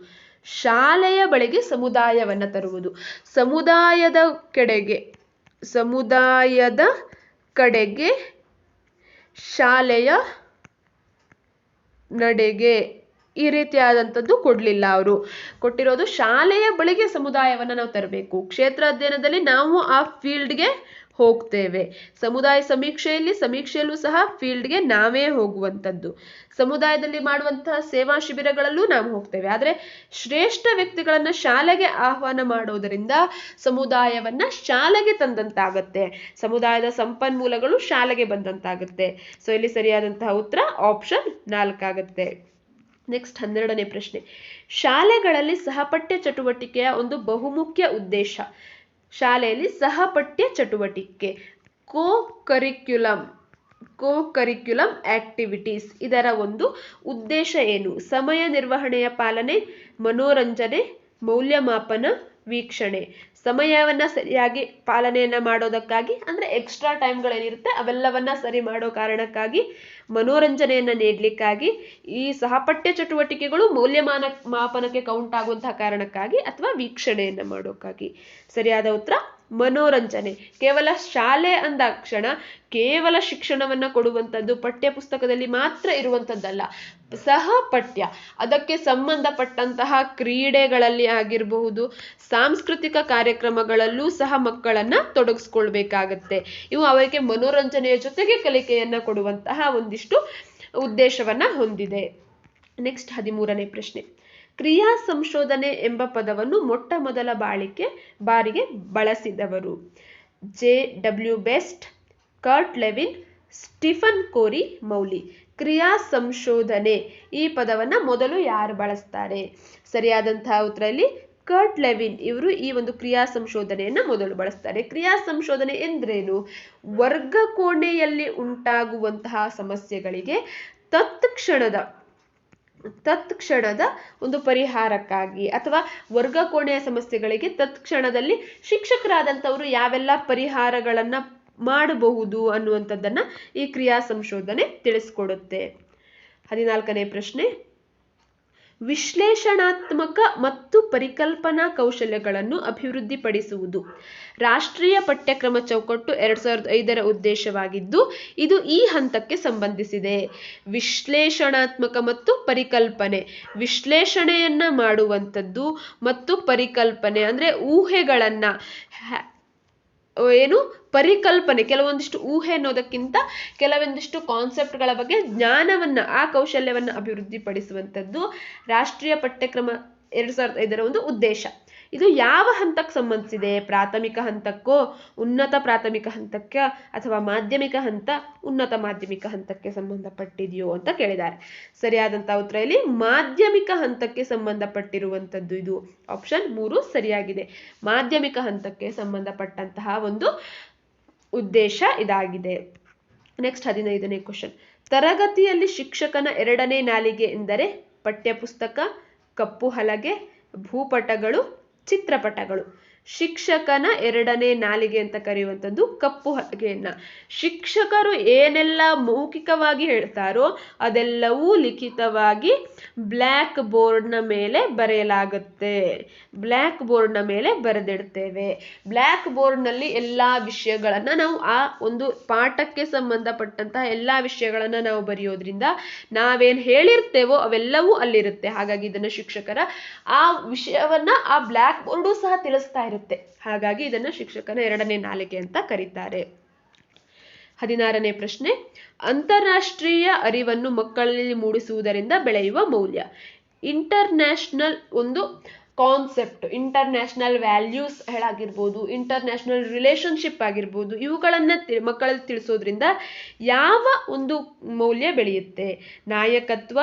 ಶಾಲೆಯ ಬಳಿಗೆ ಸಮುದಾಯವನ್ನ ತರುವುದು, ಸಮುದಾಯದ ಕಡೆಗೆ ಶಾಲೆಯ ನಡೆಗೆ ಈ ರೀತಿಯಾದಂಥದ್ದು ಕೊಡ್ಲಿಲ್ಲ. ಅವರು ಕೊಟ್ಟಿರೋದು ಶಾಲೆಯ ಬಳಿಗೆ ಸಮುದಾಯವನ್ನ ನಾವು ತರಬೇಕು, ಕ್ಷೇತ್ರ ಅಧ್ಯಯನದಲ್ಲಿ ನಾವು ಆ ಫೀಲ್ಡ್ಗೆ ಹೋಗ್ತೇವೆ, ಸಮುದಾಯ ಸಮೀಕ್ಷೆಯಲ್ಲೂ ಸಹ ಫೀಲ್ಡ್ಗೆ ನಾವೇ ಹೋಗುವಂಥದ್ದು, ಸಮುದಾಯದಲ್ಲಿ ಮಾಡುವಂತಹ ಸೇವಾ ಶಿಬಿರಗಳಲ್ಲೂ ನಾವು ಹೋಗ್ತೇವೆ. ಆದರೆ ಶ್ರೇಷ್ಠ ವ್ಯಕ್ತಿಗಳನ್ನ ಶಾಲೆಗೆ ಆಹ್ವಾನ ಮಾಡೋದರಿಂದ ಸಮುದಾಯವನ್ನ ಶಾಲೆಗೆ ತಂದಂತಾಗತ್ತೆ, ಸಮುದಾಯದ ಸಂಪನ್ಮೂಲಗಳು ಶಾಲೆಗೆ ಬಂದಂತಾಗುತ್ತೆ. ಸೊ ಇಲ್ಲಿ ಸರಿಯಾದಂತಹ ಉತ್ತರ ಆಪ್ಷನ್ 4 ಆಗುತ್ತೆ. ನೆಕ್ಸ್ಟ್ 12ನೇ ಪ್ರಶ್ನೆ. ಶಾಲೆಗಳಲ್ಲಿ ಸಹಪಠ್ಯ ಚಟುವಟಿಕೆಯ ಒಂದು ಬಹುಮುಖ್ಯ ಉದ್ದೇಶ. ಶಾಲೆಯಲ್ಲಿ ಸಹಪಠ್ಯ ಚಟುವಟಿಕೆ ಕೋ ಕರಿಕ್ಯುಲಮ್ ಆಕ್ಟಿವಿಟೀಸ್, ಇದರ ಒಂದು ಉದ್ದೇಶ ಏನು? ಸಮಯ ನಿರ್ವಹಣೆಯ ಪಾಲನೆ, ಮನೋರಂಜನೆ, ಮೌಲ್ಯಮಾಪನ, ವೀಕ್ಷಣೆ. ಸಮಯವನ್ನ ಸರಿಯಾಗಿ ಪಾಲನೆಯನ್ನ ಮಾಡೋದಕ್ಕಾಗಿ, ಅಂದ್ರೆ ಎಕ್ಸ್ಟ್ರಾ ಟೈಮ್ಗಳೇನಿರುತ್ತೆ ಅವೆಲ್ಲವನ್ನ ಸರಿ ಮಾಡೋ ಕಾರಣಕ್ಕಾಗಿ, ಮನೋರಂಜನೆಯನ್ನ ನೀಡಲಿಕ್ಕಾಗಿ, ಈ ಸಹಪಠ್ಯ ಚಟುವಟಿಕೆಗಳು ಮಾಪನಕ್ಕೆ ಕೌಂಟ್ ಆಗುವಂತಹ ಕಾರಣಕ್ಕಾಗಿ, ಅಥವಾ ವೀಕ್ಷಣೆಯನ್ನ ಮಾಡೋಕ್ಕಾಗಿ. ಸರಿಯಾದ ಉತ್ತರ ಮನೋರಂಜನೆ. ಕೇವಲ ಶಾಲೆ ಅಂದಾಕ್ಷಣ ಕೇವಲ ಶಿಕ್ಷಣವನ್ನ ಕೊಡುವಂಥದ್ದು ಪಠ್ಯ ಪುಸ್ತಕದಲ್ಲಿ ಮಾತ್ರ ಇರುವಂಥದ್ದಲ್ಲ, ಸಹಪಠ್ಯ, ಅದಕ್ಕೆ ಸಂಬಂಧಪಟ್ಟಂತಹ ಕ್ರೀಡೆಗಳಲ್ಲಿ ಆಗಿರಬಹುದು, ಸಾಂಸ್ಕೃತಿಕ ಕಾರ್ಯಕ್ರಮಗಳಲ್ಲೂ ಸಹ ಮಕ್ಕಳನ್ನ ತೊಡಗಿಸ್ಕೊಳ್ಬೇಕಾಗತ್ತೆ. ಇವು ಅವರಿಗೆ ಮನೋರಂಜನೆಯ ಜೊತೆಗೆ ಕಲಿಕೆಯನ್ನ ಕೊಡುವಂತಹ ಒಂದಿಷ್ಟು ಉದ್ದೇಶವನ್ನ ಹೊಂದಿದೆ. ನೆಕ್ಸ್ಟ್ 13ನೇ ಪ್ರಶ್ನೆ. ಕ್ರಿಯಾ ಸಂಶೋಧನೆ ಎಂಬ ಪದವನ್ನು ಮೊಟ್ಟ ಮೊದಲ ಬಾರಿಗೆ ಬಳಸಿದವರು? JW ಬೆಸ್ಟ್, ಕರ್ಟ್ ಲೆವಿನ್, ಸ್ಟೀಫನ್ ಕೋರಿ ಮೌಲಿ. ಕ್ರಿಯಾ ಸಂಶೋಧನೆ ಈ ಪದವನ್ನ ಮೊದಲು ಯಾರು ಬಳಸ್ತಾರೆ? ಸರಿಯಾದಂತಹ ಉತ್ತರ ಇಲ್ಲಿ ಕರ್ಟ್ ಲೆವಿನ್ ಇವರು ಈ ಒಂದು ಕ್ರಿಯಾ ಸಂಶೋಧನೆಯನ್ನ ಮೊದಲು ಬಳಸ್ತಾರೆ. ಕ್ರಿಯಾ ಸಂಶೋಧನೆ ಎಂದ್ರೇನು? ವರ್ಗ ಕೋಣೆಯಲ್ಲಿ ಉಂಟಾಗುವಂತಹ ಸಮಸ್ಯೆಗಳಿಗೆ ತತ್ಕ್ಷಣದ ಒಂದು ಪರಿಹಾರಕ್ಕಾಗಿ, ಅಥವಾ ವರ್ಗ ಕೋಣೆಯ ಸಮಸ್ಯೆಗಳಿಗೆ ತತ್ಕ್ಷಣದಲ್ಲಿ ಶಿಕ್ಷಕರಾದಂಥವರು ಯಾವೆಲ್ಲ ಪರಿಹಾರಗಳನ್ನ ಮಾಡಬಹುದು ಅನ್ನುವಂಥದ್ದನ್ನ ಈ ಕ್ರಿಯಾ ಸಂಶೋಧನೆ ತಿಳಿಸ್ಕೊಡುತ್ತೆ. 14ನೇ ಪ್ರಶ್ನೆ. ವಿಶ್ಲೇಷಣಾತ್ಮಕ ಮತ್ತು ಪರಿಕಲ್ಪನಾ ಕೌಶಲ್ಯಗಳನ್ನು ಅಭಿವೃದ್ಧಿಪಡಿಸುವುದು ರಾಷ್ಟ್ರೀಯ ಪಠ್ಯಕ್ರಮ ಚೌಕಟ್ಟು 2005ರ ಉದ್ದೇಶವಾಗಿದ್ದು ಇದು ಈ ಹಂತಕ್ಕೆ ಸಂಬಂಧಿಸಿದೆ. ವಿಶ್ಲೇಷಣಾತ್ಮಕ ಮತ್ತು ಪರಿಕಲ್ಪನೆ, ವಿಶ್ಲೇಷಣೆಯನ್ನ ಮಾಡುವಂಥದ್ದು ಮತ್ತು ಪರಿಕಲ್ಪನೆ ಅಂದ್ರೆ ಊಹೆಗಳನ್ನ ಏನು ಪರಿಕಲ್ಪನೆ, ಕೆಲವೊಂದಿಷ್ಟು ಊಹೆ ಅನ್ನೋದಕ್ಕಿಂತ ಕೆಲವೊಂದಿಷ್ಟು ಕಾನ್ಸೆಪ್ಟ್ಗಳ ಬಗ್ಗೆ ಜ್ಞಾನವನ್ನ, ಆ ಕೌಶಲ್ಯವನ್ನ ಅಭಿವೃದ್ಧಿಪಡಿಸುವಂಥದ್ದು ರಾಷ್ಟ್ರೀಯ ಪಠ್ಯಕ್ರಮ 2005ರ ಒಂದು ಉದ್ದೇಶ. ಇದು ಯಾವ ಹಂತಕ್ಕೆ ಸಂಬಂಧಿಸಿದೆ? ಪ್ರಾಥಮಿಕ ಹಂತಕ್ಕೋ, ಉನ್ನತ ಪ್ರಾಥಮಿಕ ಹಂತಕ್ಕೆ, ಅಥವಾ ಮಾಧ್ಯಮಿಕ ಹಂತ, ಉನ್ನತ ಮಾಧ್ಯಮಿಕ ಹಂತಕ್ಕೆ ಸಂಬಂಧಪಟ್ಟಿದೆಯೋ ಅಂತ ಕೇಳಿದ್ದಾರೆ. ಸರಿಯಾದಂತಹ ಉತ್ತರ ಇಲ್ಲಿ ಮಾಧ್ಯಮಿಕ ಹಂತಕ್ಕೆ ಸಂಬಂಧಪಟ್ಟಿರುವಂಥದ್ದು. ಇದು ಆಪ್ಷನ್ 3 ಸರಿಯಾಗಿದೆ. ಮಾಧ್ಯಮಿಕ ಹಂತಕ್ಕೆ ಸಂಬಂಧಪಟ್ಟಂತಹ ಒಂದು ಉದ್ದೇಶ ಇದಾಗಿದೆ. ನೆಕ್ಸ್ಟ್ 15ನೇ ಕ್ವಶನ್. ತರಗತಿಯಲ್ಲಿ ಶಿಕ್ಷಕನ ಎರಡನೇ ನಾಲಿಗೆ ಎಂದರೆ ಪಠ್ಯಪುಸ್ತಕ, ಕಪ್ಪು ಹಲಗೆ, ಭೂಪಟಗಳು, ಚಿತ್ರಪಟಗಳು. ಶಿಕ್ಷಕನ ಎರಡನೇ ನಾಲಿಗೆ ಅಂತ ಕರೆಯುವಂಥದ್ದು ಕಪ್ಪು ಹಲಗೆಯನ್ನ. ಶಿಕ್ಷಕರು ಏನೆಲ್ಲ ಮೌಖಿಕವಾಗಿ ಹೇಳ್ತಾರೋ ಅದೆಲ್ಲವೂ ಲಿಖಿತವಾಗಿ ಬ್ಲ್ಯಾಕ್ ಬೋರ್ಡ್ನ ಮೇಲೆ ಬರೆಯಲಾಗುತ್ತೆ. ಬ್ಲ್ಯಾಕ್ ಬೋರ್ಡ್ನ ಮೇಲೆ ಬರೆದಿಡ್ತೇವೆ. ಬ್ಲ್ಯಾಕ್ ಬೋರ್ಡ್ನಲ್ಲಿ ಎಲ್ಲ ವಿಷಯಗಳನ್ನು ನಾವು, ಆ ಒಂದು ಪಾಠಕ್ಕೆ ಸಂಬಂಧಪಟ್ಟಂತಹ ಎಲ್ಲ ವಿಷಯಗಳನ್ನು ನಾವು ಬರೆಯೋದ್ರಿಂದ ನಾವೇನು ಹೇಳಿರ್ತೇವೋ ಅವೆಲ್ಲವೂ ಅಲ್ಲಿರುತ್ತೆ. ಹಾಗಾಗಿ ಇದನ್ನು ಶಿಕ್ಷಕರ ಆ ವಿಷಯವನ್ನ ಆ ಬ್ಲ್ಯಾಕ್ ಬೋರ್ಡು ಸಹ ತಿಳಿಸ್ತಾ ಇರುತ್ತೆ. ಹಾಗಾಗಿ ಇದನ್ನ ಶಿಕ್ಷಕನ ಎರಡನೇ ನಾಲಿಗೆ ಅಂತ ಕರೀತಾರೆ. 16ನೇ ಪ್ರಶ್ನೆ. ಅಂತಾರಾಷ್ಟ್ರೀಯ ಅರಿವನ್ನು ಮಕ್ಕಳಲ್ಲಿ ಮೂಡಿಸುವುದರಿಂದ ಬೆಳೆಯುವ ಮೌಲ್ಯ. ಇಂಟರ್ನ್ಯಾಷನಲ್ ಒಂದು ಕಾನ್ಸೆಪ್ಟ್, ಇಂಟರ್ನ್ಯಾಷನಲ್ ವ್ಯಾಲ್ಯೂಸ್ ಹೇಳಾಗಿರ್ಬೋದು, ಇಂಟರ್ನ್ಯಾಷನಲ್ ರಿಲೇಶನ್ಶಿಪ್ ಆಗಿರ್ಬೋದು, ಇವುಗಳನ್ನು ಮಕ್ಕಳಲ್ಲಿ ತಿಳಿಸೋದ್ರಿಂದ ಯಾವ ಒಂದು ಮೌಲ್ಯ ಬೆಳೆಯುತ್ತೆ? ನಾಯಕತ್ವ,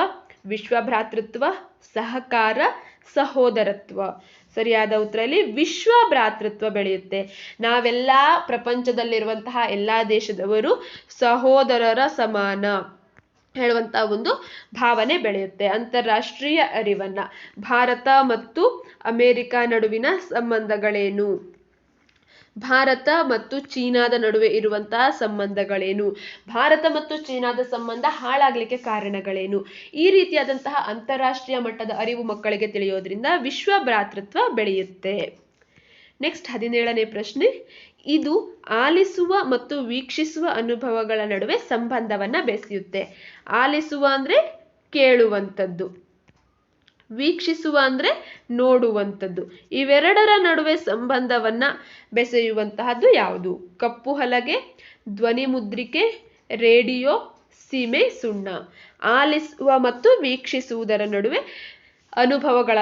ವಿಶ್ವಭ್ರಾತೃತ್ವ, ಸಹಕಾರ, ಸಹೋದರತ್ವ. ಸರಿಯಾದ ಉತ್ತರ ಇಲ್ಲಿ ವಿಶ್ವಭ್ರಾತೃತ್ವ ಬೆಳೆಯುತ್ತೆ. ನಾವೆಲ್ಲ ಪ್ರಪಂಚದಲ್ಲಿರುವಂತಹ ಎಲ್ಲ ದೇಶದವರು ಸಹೋದರರ ಸಮಾನ ಹೇಳುವಂತಹ ಒಂದು ಭಾವನೆ ಬೆಳೆಯುತ್ತೆ. ಅಂತಾರಾಷ್ಟ್ರೀಯ ಅರಿವನ್ನ. ಭಾರತ ಮತ್ತು ಅಮೆರಿಕ ನಡುವಿನ ಸಂಬಂಧಗಳೇನು? ಭಾರತ ಮತ್ತು ಚೀನಾದ ನಡುವೆ ಇರುವಂತಹ ಸಂಬಂಧಗಳೇನು? ಭಾರತ ಮತ್ತು ಚೀನಾದ ಸಂಬಂಧ ಹಾಳಾಗ್ಲಿಕ್ಕೆ ಕಾರಣಗಳೇನು? ಈ ರೀತಿಯಾದಂತಹ ಅಂತಾರಾಷ್ಟ್ರೀಯ ಮಟ್ಟದ ಅರಿವು ಮಕ್ಕಳಿಗೆ ತಿಳಿಯೋದ್ರಿಂದ ವಿಶ್ವ ಭ್ರಾತೃತ್ವ ಬೆಳೆಯುತ್ತೆ. ನೆಕ್ಸ್ಟ್ 17ನೇ ಪ್ರಶ್ನೆ. ಇದು ಆಲಿಸುವ ಮತ್ತು ವೀಕ್ಷಿಸುವ ಅನುಭವಗಳ ನಡುವೆ ಸಂಬಂಧವನ್ನ ಬೆಸೆಯುತ್ತೆ. ಆಲಿಸುವ ಅಂದ್ರೆ ಕೇಳುವಂಥದ್ದು, ವೀಕ್ಷಿಸುವ ಅಂದ್ರೆ ನೋಡುವಂಥದ್ದು. ಇವೆರಡರ ನಡುವೆ ಸಂಬಂಧವನ್ನ ಬೆಸೆಯುವಂತಹದ್ದು ಯಾವುದು? ಕಪ್ಪು ಹಲಗೆ, ಧ್ವನಿ ಮುದ್ರಿಕೆ, ರೇಡಿಯೋ, ಸೀಮೆ ಸುಣ್ಣ. ಆಲಿಸುವ ಮತ್ತು ವೀಕ್ಷಿಸುವುದರ ನಡುವೆ ಅನುಭವಗಳ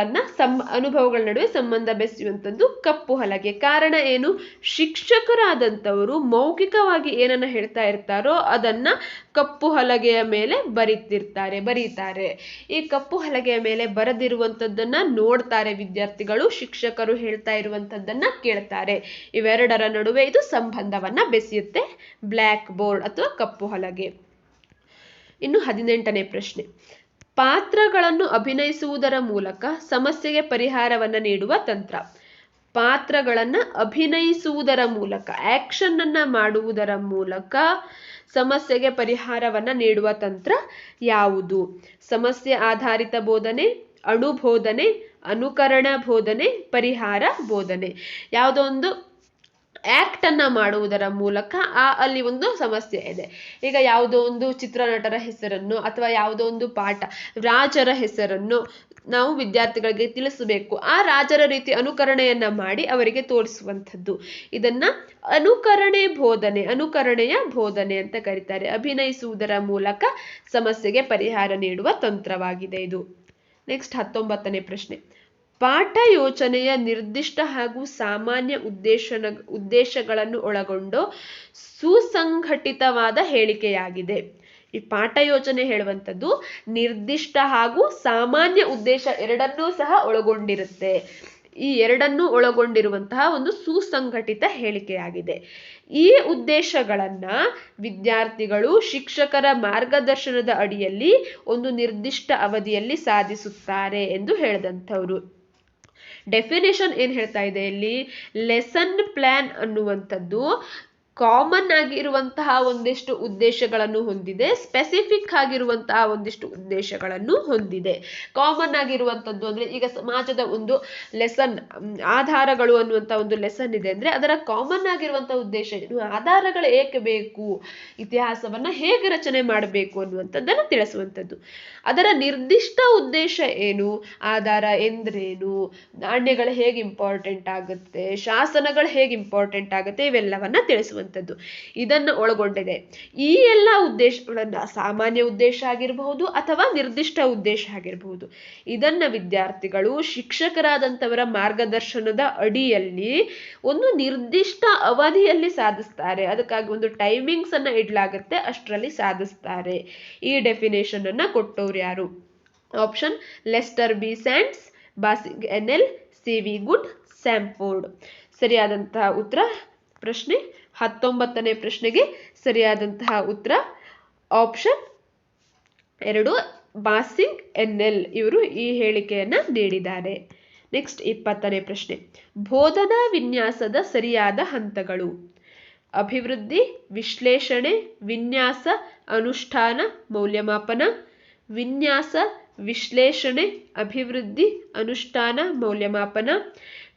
ನಡುವೆ ಸಂಬಂಧ ಬೆಸೆಯುವಂಥದ್ದು ಕಪ್ಪು ಹಲಗೆ. ಕಾರಣ ಏನು? ಶಿಕ್ಷಕರಾದಂಥವರು ಮೌಖಿಕವಾಗಿ ಏನನ್ನ ಹೇಳ್ತಾ ಇರ್ತಾರೋ ಅದನ್ನ ಕಪ್ಪು ಹಲಗೆಯ ಮೇಲೆ ಬರೀತಾರೆ. ಈ ಕಪ್ಪು ಹಲಗೆಯ ಮೇಲೆ ಬರೆದಿರುವಂಥದ್ದನ್ನ ನೋಡ್ತಾರೆ ವಿದ್ಯಾರ್ಥಿಗಳು, ಶಿಕ್ಷಕರು ಹೇಳ್ತಾ ಇರುವಂಥದ್ದನ್ನ ಕೇಳ್ತಾರೆ. ಇವೆರಡರ ನಡುವೆ ಇದು ಸಂಬಂಧವನ್ನ ಬೆಸೆಯುತ್ತೆ, ಬ್ಲ್ಯಾಕ್ ಬೋರ್ಡ್ ಅಥವಾ ಕಪ್ಪು ಹಲಗೆ. ಇನ್ನು 18ನೇ ಪ್ರಶ್ನೆ. ಪಾತ್ರಗಳನ್ನು ಅಭಿನಯಿಸುವುದರ ಮೂಲಕ ಸಮಸ್ಯೆಗೆ ಪರಿಹಾರವನ್ನ ನೀಡುವ ತಂತ್ರ. ಪಾತ್ರಗಳನ್ನ ಅಭಿನಯಿಸುವುದರ ಮೂಲಕ, ಆಕ್ಷನ್ ಅನ್ನ ಮಾಡುವುದರ ಮೂಲಕ ಸಮಸ್ಯೆಗೆ ಪರಿಹಾರವನ್ನ ನೀಡುವ ತಂತ್ರ ಯಾವುದು? ಸಮಸ್ಯೆ ಆಧಾರಿತ ಬೋಧನೆ, ಅಣುಬೋಧನೆ, ಅನುಕರಣ ಬೋಧನೆ, ಪರಿಹಾರ ಬೋಧನೆ. ಯಾವುದೋ ಒಂದು ಆಕ್ಟ್ ಅನ್ನ ಮಾಡುವುದರ ಮೂಲಕ ಅಲ್ಲಿ ಒಂದು ಸಮಸ್ಯೆ ಇದೆ. ಈಗ ಯಾವುದೋ ಒಂದು ಚಿತ್ರನಟರ ಹೆಸರನ್ನು ಅಥವಾ ಯಾವುದೋ ಒಂದು ಪಾಠ, ರಾಜರ ಹೆಸರನ್ನು ನಾವು ವಿದ್ಯಾರ್ಥಿಗಳಿಗೆ ತಿಳಿಸಬೇಕು. ಆ ರಾಜರ ರೀತಿ ಅನುಕರಣೆಯನ್ನ ಮಾಡಿ ಅವರಿಗೆ ತೋರಿಸುವಂಥದ್ದು. ಇದನ್ನ ಅನುಕರಣೆಯ ಬೋಧನೆ ಅಂತ ಕರೀತಾರೆ. ಅಭಿನಯಿಸುವುದರ ಮೂಲಕ ಸಮಸ್ಯೆಗೆ ಪರಿಹಾರ ನೀಡುವ ತಂತ್ರವಾಗಿದೆ ಇದು. ನೆಕ್ಸ್ಟ್ 19ನೇ ಪ್ರಶ್ನೆ. ಪಾಠ ಯೋಚನೆಯ ನಿರ್ದಿಷ್ಟ ಹಾಗೂ ಸಾಮಾನ್ಯ ಉದ್ದೇಶಗಳನ್ನು ಒಳಗೊಂಡು ಸುಸಂಘಟಿತವಾದ ಹೇಳಿಕೆಯಾಗಿದೆ. ಈ ಪಾಠ ಯೋಚನೆ ಹೇಳುವಂಥದ್ದು ನಿರ್ದಿಷ್ಟ ಹಾಗೂ ಸಾಮಾನ್ಯ ಉದ್ದೇಶ ಎರಡನ್ನೂ ಸಹ ಒಳಗೊಂಡಿರುತ್ತೆ. ಈ ಎರಡನ್ನೂ ಒಳಗೊಂಡಿರುವಂತಹ ಒಂದು ಸುಸಂಘಟಿತ ಹೇಳಿಕೆಯಾಗಿದೆ. ಈ ಉದ್ದೇಶಗಳನ್ನ ವಿದ್ಯಾರ್ಥಿಗಳು ಶಿಕ್ಷಕರ ಮಾರ್ಗದರ್ಶನದ ಅಡಿಯಲ್ಲಿ ಒಂದು ನಿರ್ದಿಷ್ಟ ಅವಧಿಯಲ್ಲಿ ಸಾಧಿಸುತ್ತಾರೆ ಎಂದು ಹೇಳಿದಂಥವ್ರು. ಡೆಫಿನೇಷನ್ ಏನ್ ಹೇಳ್ತಾ ಇದೆ ಇಲ್ಲಿ? ಲೆಸನ್ ಪ್ಲಾನ್ ಅನ್ನುವಂಥದ್ದು ಕಾಮನ್ ಆಗಿರುವಂತಹ ಒಂದಿಷ್ಟು ಉದ್ದೇಶಗಳನ್ನು ಹೊಂದಿದೆ, ಸ್ಪೆಸಿಫಿಕ್ ಆಗಿರುವಂತಹ ಒಂದಿಷ್ಟು ಉದ್ದೇಶಗಳನ್ನು ಹೊಂದಿದೆ. ಕಾಮನ್ ಆಗಿರುವಂತದ್ದು ಅಂದ್ರೆ ಈಗ ಸಮಾಜದ ಒಂದು ಲೆಸನ್, ಆಧಾರಗಳು ಅನ್ನುವಂತ ಒಂದು ಲೆಸನ್ ಇದೆ ಅಂದ್ರೆ ಅದರ ಕಾಮನ್ ಆಗಿರುವಂತಹ ಉದ್ದೇಶ ಏನು, ಆಧಾರಗಳು ಏಕೆ ಬೇಕು, ಇತಿಹಾಸವನ್ನ ಹೇಗೆ ರಚನೆ ಮಾಡಬೇಕು ಅನ್ನುವಂಥದ್ದನ್ನು ತಿಳಿಸುವಂಥದ್ದು. ಅದರ ನಿರ್ದಿಷ್ಟ ಉದ್ದೇಶ ಏನು, ಆಧಾರ ಎಂದ್ರೇನು, ನಾಣ್ಯಗಳು ಹೇಗೆ ಇಂಪಾರ್ಟೆಂಟ್ ಆಗುತ್ತೆ, ಶಾಸನಗಳು ಹೇಗೆ ಇಂಪಾರ್ಟೆಂಟ್ ಆಗುತ್ತೆ, ಇವೆಲ್ಲವನ್ನ ತಿಳಿಸುವಂಥದ್ದು. ಇದನ್ನು ಒಳಗೊಂಡಿದೆ. ಈ ಎಲ್ಲ ಉದ್ದೇಶಗಳನ್ನ ಸಾಮಾನ್ಯ ಉದ್ದೇಶ ಆಗಿರಬಹುದು ಅಥವಾ ನಿರ್ದಿಷ್ಟ ಉದ್ದೇಶ ಆಗಿರಬಹುದು. ಇದನ್ನ ವಿದ್ಯಾರ್ಥಿಗಳು ಶಿಕ್ಷಕರಾದಂಥವರ ಮಾರ್ಗದರ್ಶನದ ಅಡಿಯಲ್ಲಿ ಒಂದು ನಿರ್ದಿಷ್ಟ ಅವಧಿಯಲ್ಲಿ ಸಾಧಿಸ್ತಾರೆ. ಅದಕ್ಕಾಗಿ ಒಂದು ಟೈಮಿಂಗ್ಸ್ ಅನ್ನ ಇಡ್ಲಾಗುತ್ತೆ, ಅಷ್ಟರಲ್ಲಿ ಸಾಧಿಸ್ತಾರೆ. ಈ ಡೆಫಿನೇಷನ್ ಅನ್ನ ಕೊಟ್ಟವ್ರು ಯಾರು? Option Lester B Sands, Bossing NL, C V Good, Sanford. ಸರಿಯಾದಂತಹ ಉತ್ತರ ಪ್ರಶ್ನೆ 19ನೇ ಪ್ರಶ್ನೆಗೆ ಸರಿಯಾದಂತಹ ಉತ್ತರ ಆಪ್ಷನ್ 2, ಬಾಸಿಂಗ್ ಎನ್ಎಲ್ ಇವರು ಈ ಹೇಳಿಕೆಯನ್ನ ನೀಡಿದ್ದಾರೆ. ನೆಕ್ಸ್ಟ್ 20ನೇ ಪ್ರಶ್ನೆ, ಬೋಧನಾ ವಿನ್ಯಾಸದ ಸರಿಯಾದ ಹಂತಗಳು. ಅಭಿವೃದ್ಧಿ, ವಿಶ್ಲೇಷಣೆ, ವಿನ್ಯಾಸ, ಅನುಷ್ಠಾನ, ಮೌಲ್ಯಮಾಪನ. ವಿನ್ಯಾಸ, ವಿಶ್ಲೇಷಣೆ, ಅಭಿವೃದ್ಧಿ, ಅನುಷ್ಠಾನ, ಮೌಲ್ಯಮಾಪನ.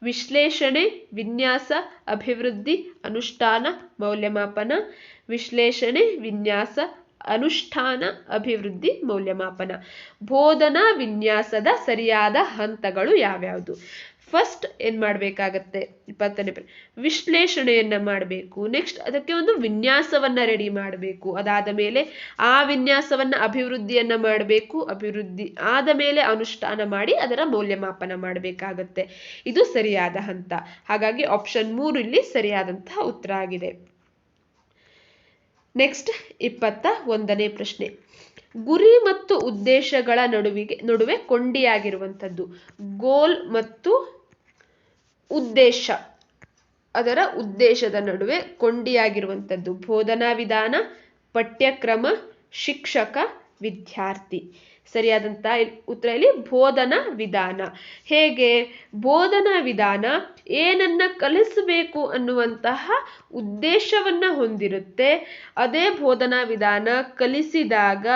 ವಿಶ್ಲೇಷಣೆ, ವಿನ್ಯಾಸ, ಅಭಿವೃದ್ಧಿ, ಅನುಷ್ಠಾನ, ಮೌಲ್ಯಮಾಪನ. ವಿಶ್ಲೇಷಣೆ, ವಿನ್ಯಾಸ, ಅನುಷ್ಠಾನ, ಅಭಿವೃದ್ಧಿ, ಮೌಲ್ಯಮಾಪನ. ಬೋಧನಾ ವಿನ್ಯಾಸದ ಸರಿಯಾದ ಹಂತಗಳು ಯಾವ್ಯಾವುದು? ಫಸ್ಟ್ ಏನ್ ಮಾಡ್ಬೇಕಾಗತ್ತೆ? 20ನೇ ವಿಶ್ಲೇಷಣೆಯನ್ನ ಮಾಡಬೇಕು. ನೆಕ್ಸ್ಟ್ ಅದಕ್ಕೆ ಒಂದು ವಿನ್ಯಾಸವನ್ನ ರೆಡಿ ಮಾಡಬೇಕು. ಅದಾದ ಮೇಲೆ ಆ ವಿನ್ಯಾಸವನ್ನ ಅಭಿವೃದ್ಧಿಯನ್ನ ಮಾಡಬೇಕು. ಅಭಿವೃದ್ಧಿ ಆದ ಮೇಲೆ ಅನುಷ್ಠಾನ ಮಾಡಿ ಅದರ ಮೌಲ್ಯಮಾಪನ ಮಾಡಬೇಕಾಗತ್ತೆ. ಇದು ಸರಿಯಾದ ಹಂತ. ಹಾಗಾಗಿ ಆಪ್ಷನ್ 3 ಇಲ್ಲಿ ಸರಿಯಾದಂತಹ ಉತ್ತರ ಆಗಿದೆ. ನೆಕ್ಸ್ಟ್ 21ನೇ ಪ್ರಶ್ನೆ, ಗುರಿ ಮತ್ತು ಉದ್ದೇಶಗಳ ನಡುವೆ ಕೊಂಡಿಯಾಗಿರುವಂಥದ್ದು. ಗೋಲ್ ಮತ್ತು ಉದ್ದೇಶ, ಅದರ ಉದ್ದೇಶದ ನಡುವೆ ಕೊಂಡಿಯಾಗಿರುವಂಥದ್ದು. ಬೋಧನಾ ವಿಧಾನ, ಪಠ್ಯಕ್ರಮ, ಶಿಕ್ಷಕ, ವಿದ್ಯಾರ್ಥಿ. ಸರಿಯಾದಂತ ಉತ್ತರ ಇಲ್ಲಿ ಬೋಧನಾ ವಿಧಾನ. ಹೇಗೆ? ಬೋಧನಾ ವಿಧಾನ ಏನನ್ನ ಕಲಿಸಬೇಕು ಅನ್ನುವಂತಹ ಉದ್ದೇಶವನ್ನ ಹೊಂದಿರುತ್ತೆ. ಅದೇ ಬೋಧನಾ ವಿಧಾನ ಕಲಿಸಿದಾಗ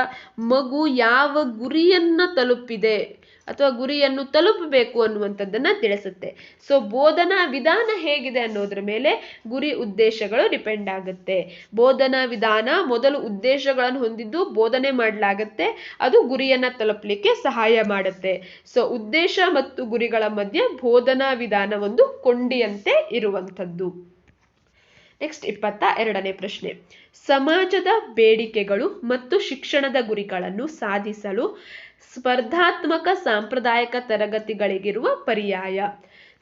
ಮಗು ಯಾವ ಗುರಿಯನ್ನ ತಲುಪಿದೆ ಅಥವಾ ಗುರಿಯನ್ನು ತಲುಪಬೇಕು ಅನ್ನುವಂಥದ್ದನ್ನ ತಿಳಿಸುತ್ತೆ. ಸೊ ಬೋಧನಾ ವಿಧಾನ ಹೇಗಿದೆ ಅನ್ನೋದ್ರ ಮೇಲೆ ಗುರಿ ಉದ್ದೇಶಗಳು ಡಿಪೆಂಡ್ ಆಗುತ್ತೆ. ಬೋಧನಾ ವಿಧಾನ ಮೊದಲು ಉದ್ದೇಶಗಳನ್ನು ಹೊಂದಿದ್ದು ಬೋಧನೆ ಮಾಡಲಾಗುತ್ತೆ, ಅದು ಗುರಿಯನ್ನ ತಲುಪಲಿಕ್ಕೆ ಸಹಾಯ ಮಾಡುತ್ತೆ. ಸೊ ಉದ್ದೇಶ ಮತ್ತು ಗುರಿಗಳ ಮಧ್ಯೆ ಬೋಧನಾ ವಿಧಾನ ಒಂದು ಕೊಂಡಿಯಂತೆ ಇರುವಂಥದ್ದು. ನೆಕ್ಸ್ಟ್ 22ನೇ ಪ್ರಶ್ನೆ, ಸಮಾಜದ ಬೇಡಿಕೆಗಳು ಮತ್ತು ಶಿಕ್ಷಣದ ಗುರಿಗಳನ್ನು ಸಾಧಿಸಲು ಸ್ಪರ್ಧಾತ್ಮಕ ಸಾಂಪ್ರದಾಯಿಕ ತರಗತಿಗಳಿಗಿರುವ ಪರ್ಯಾಯ.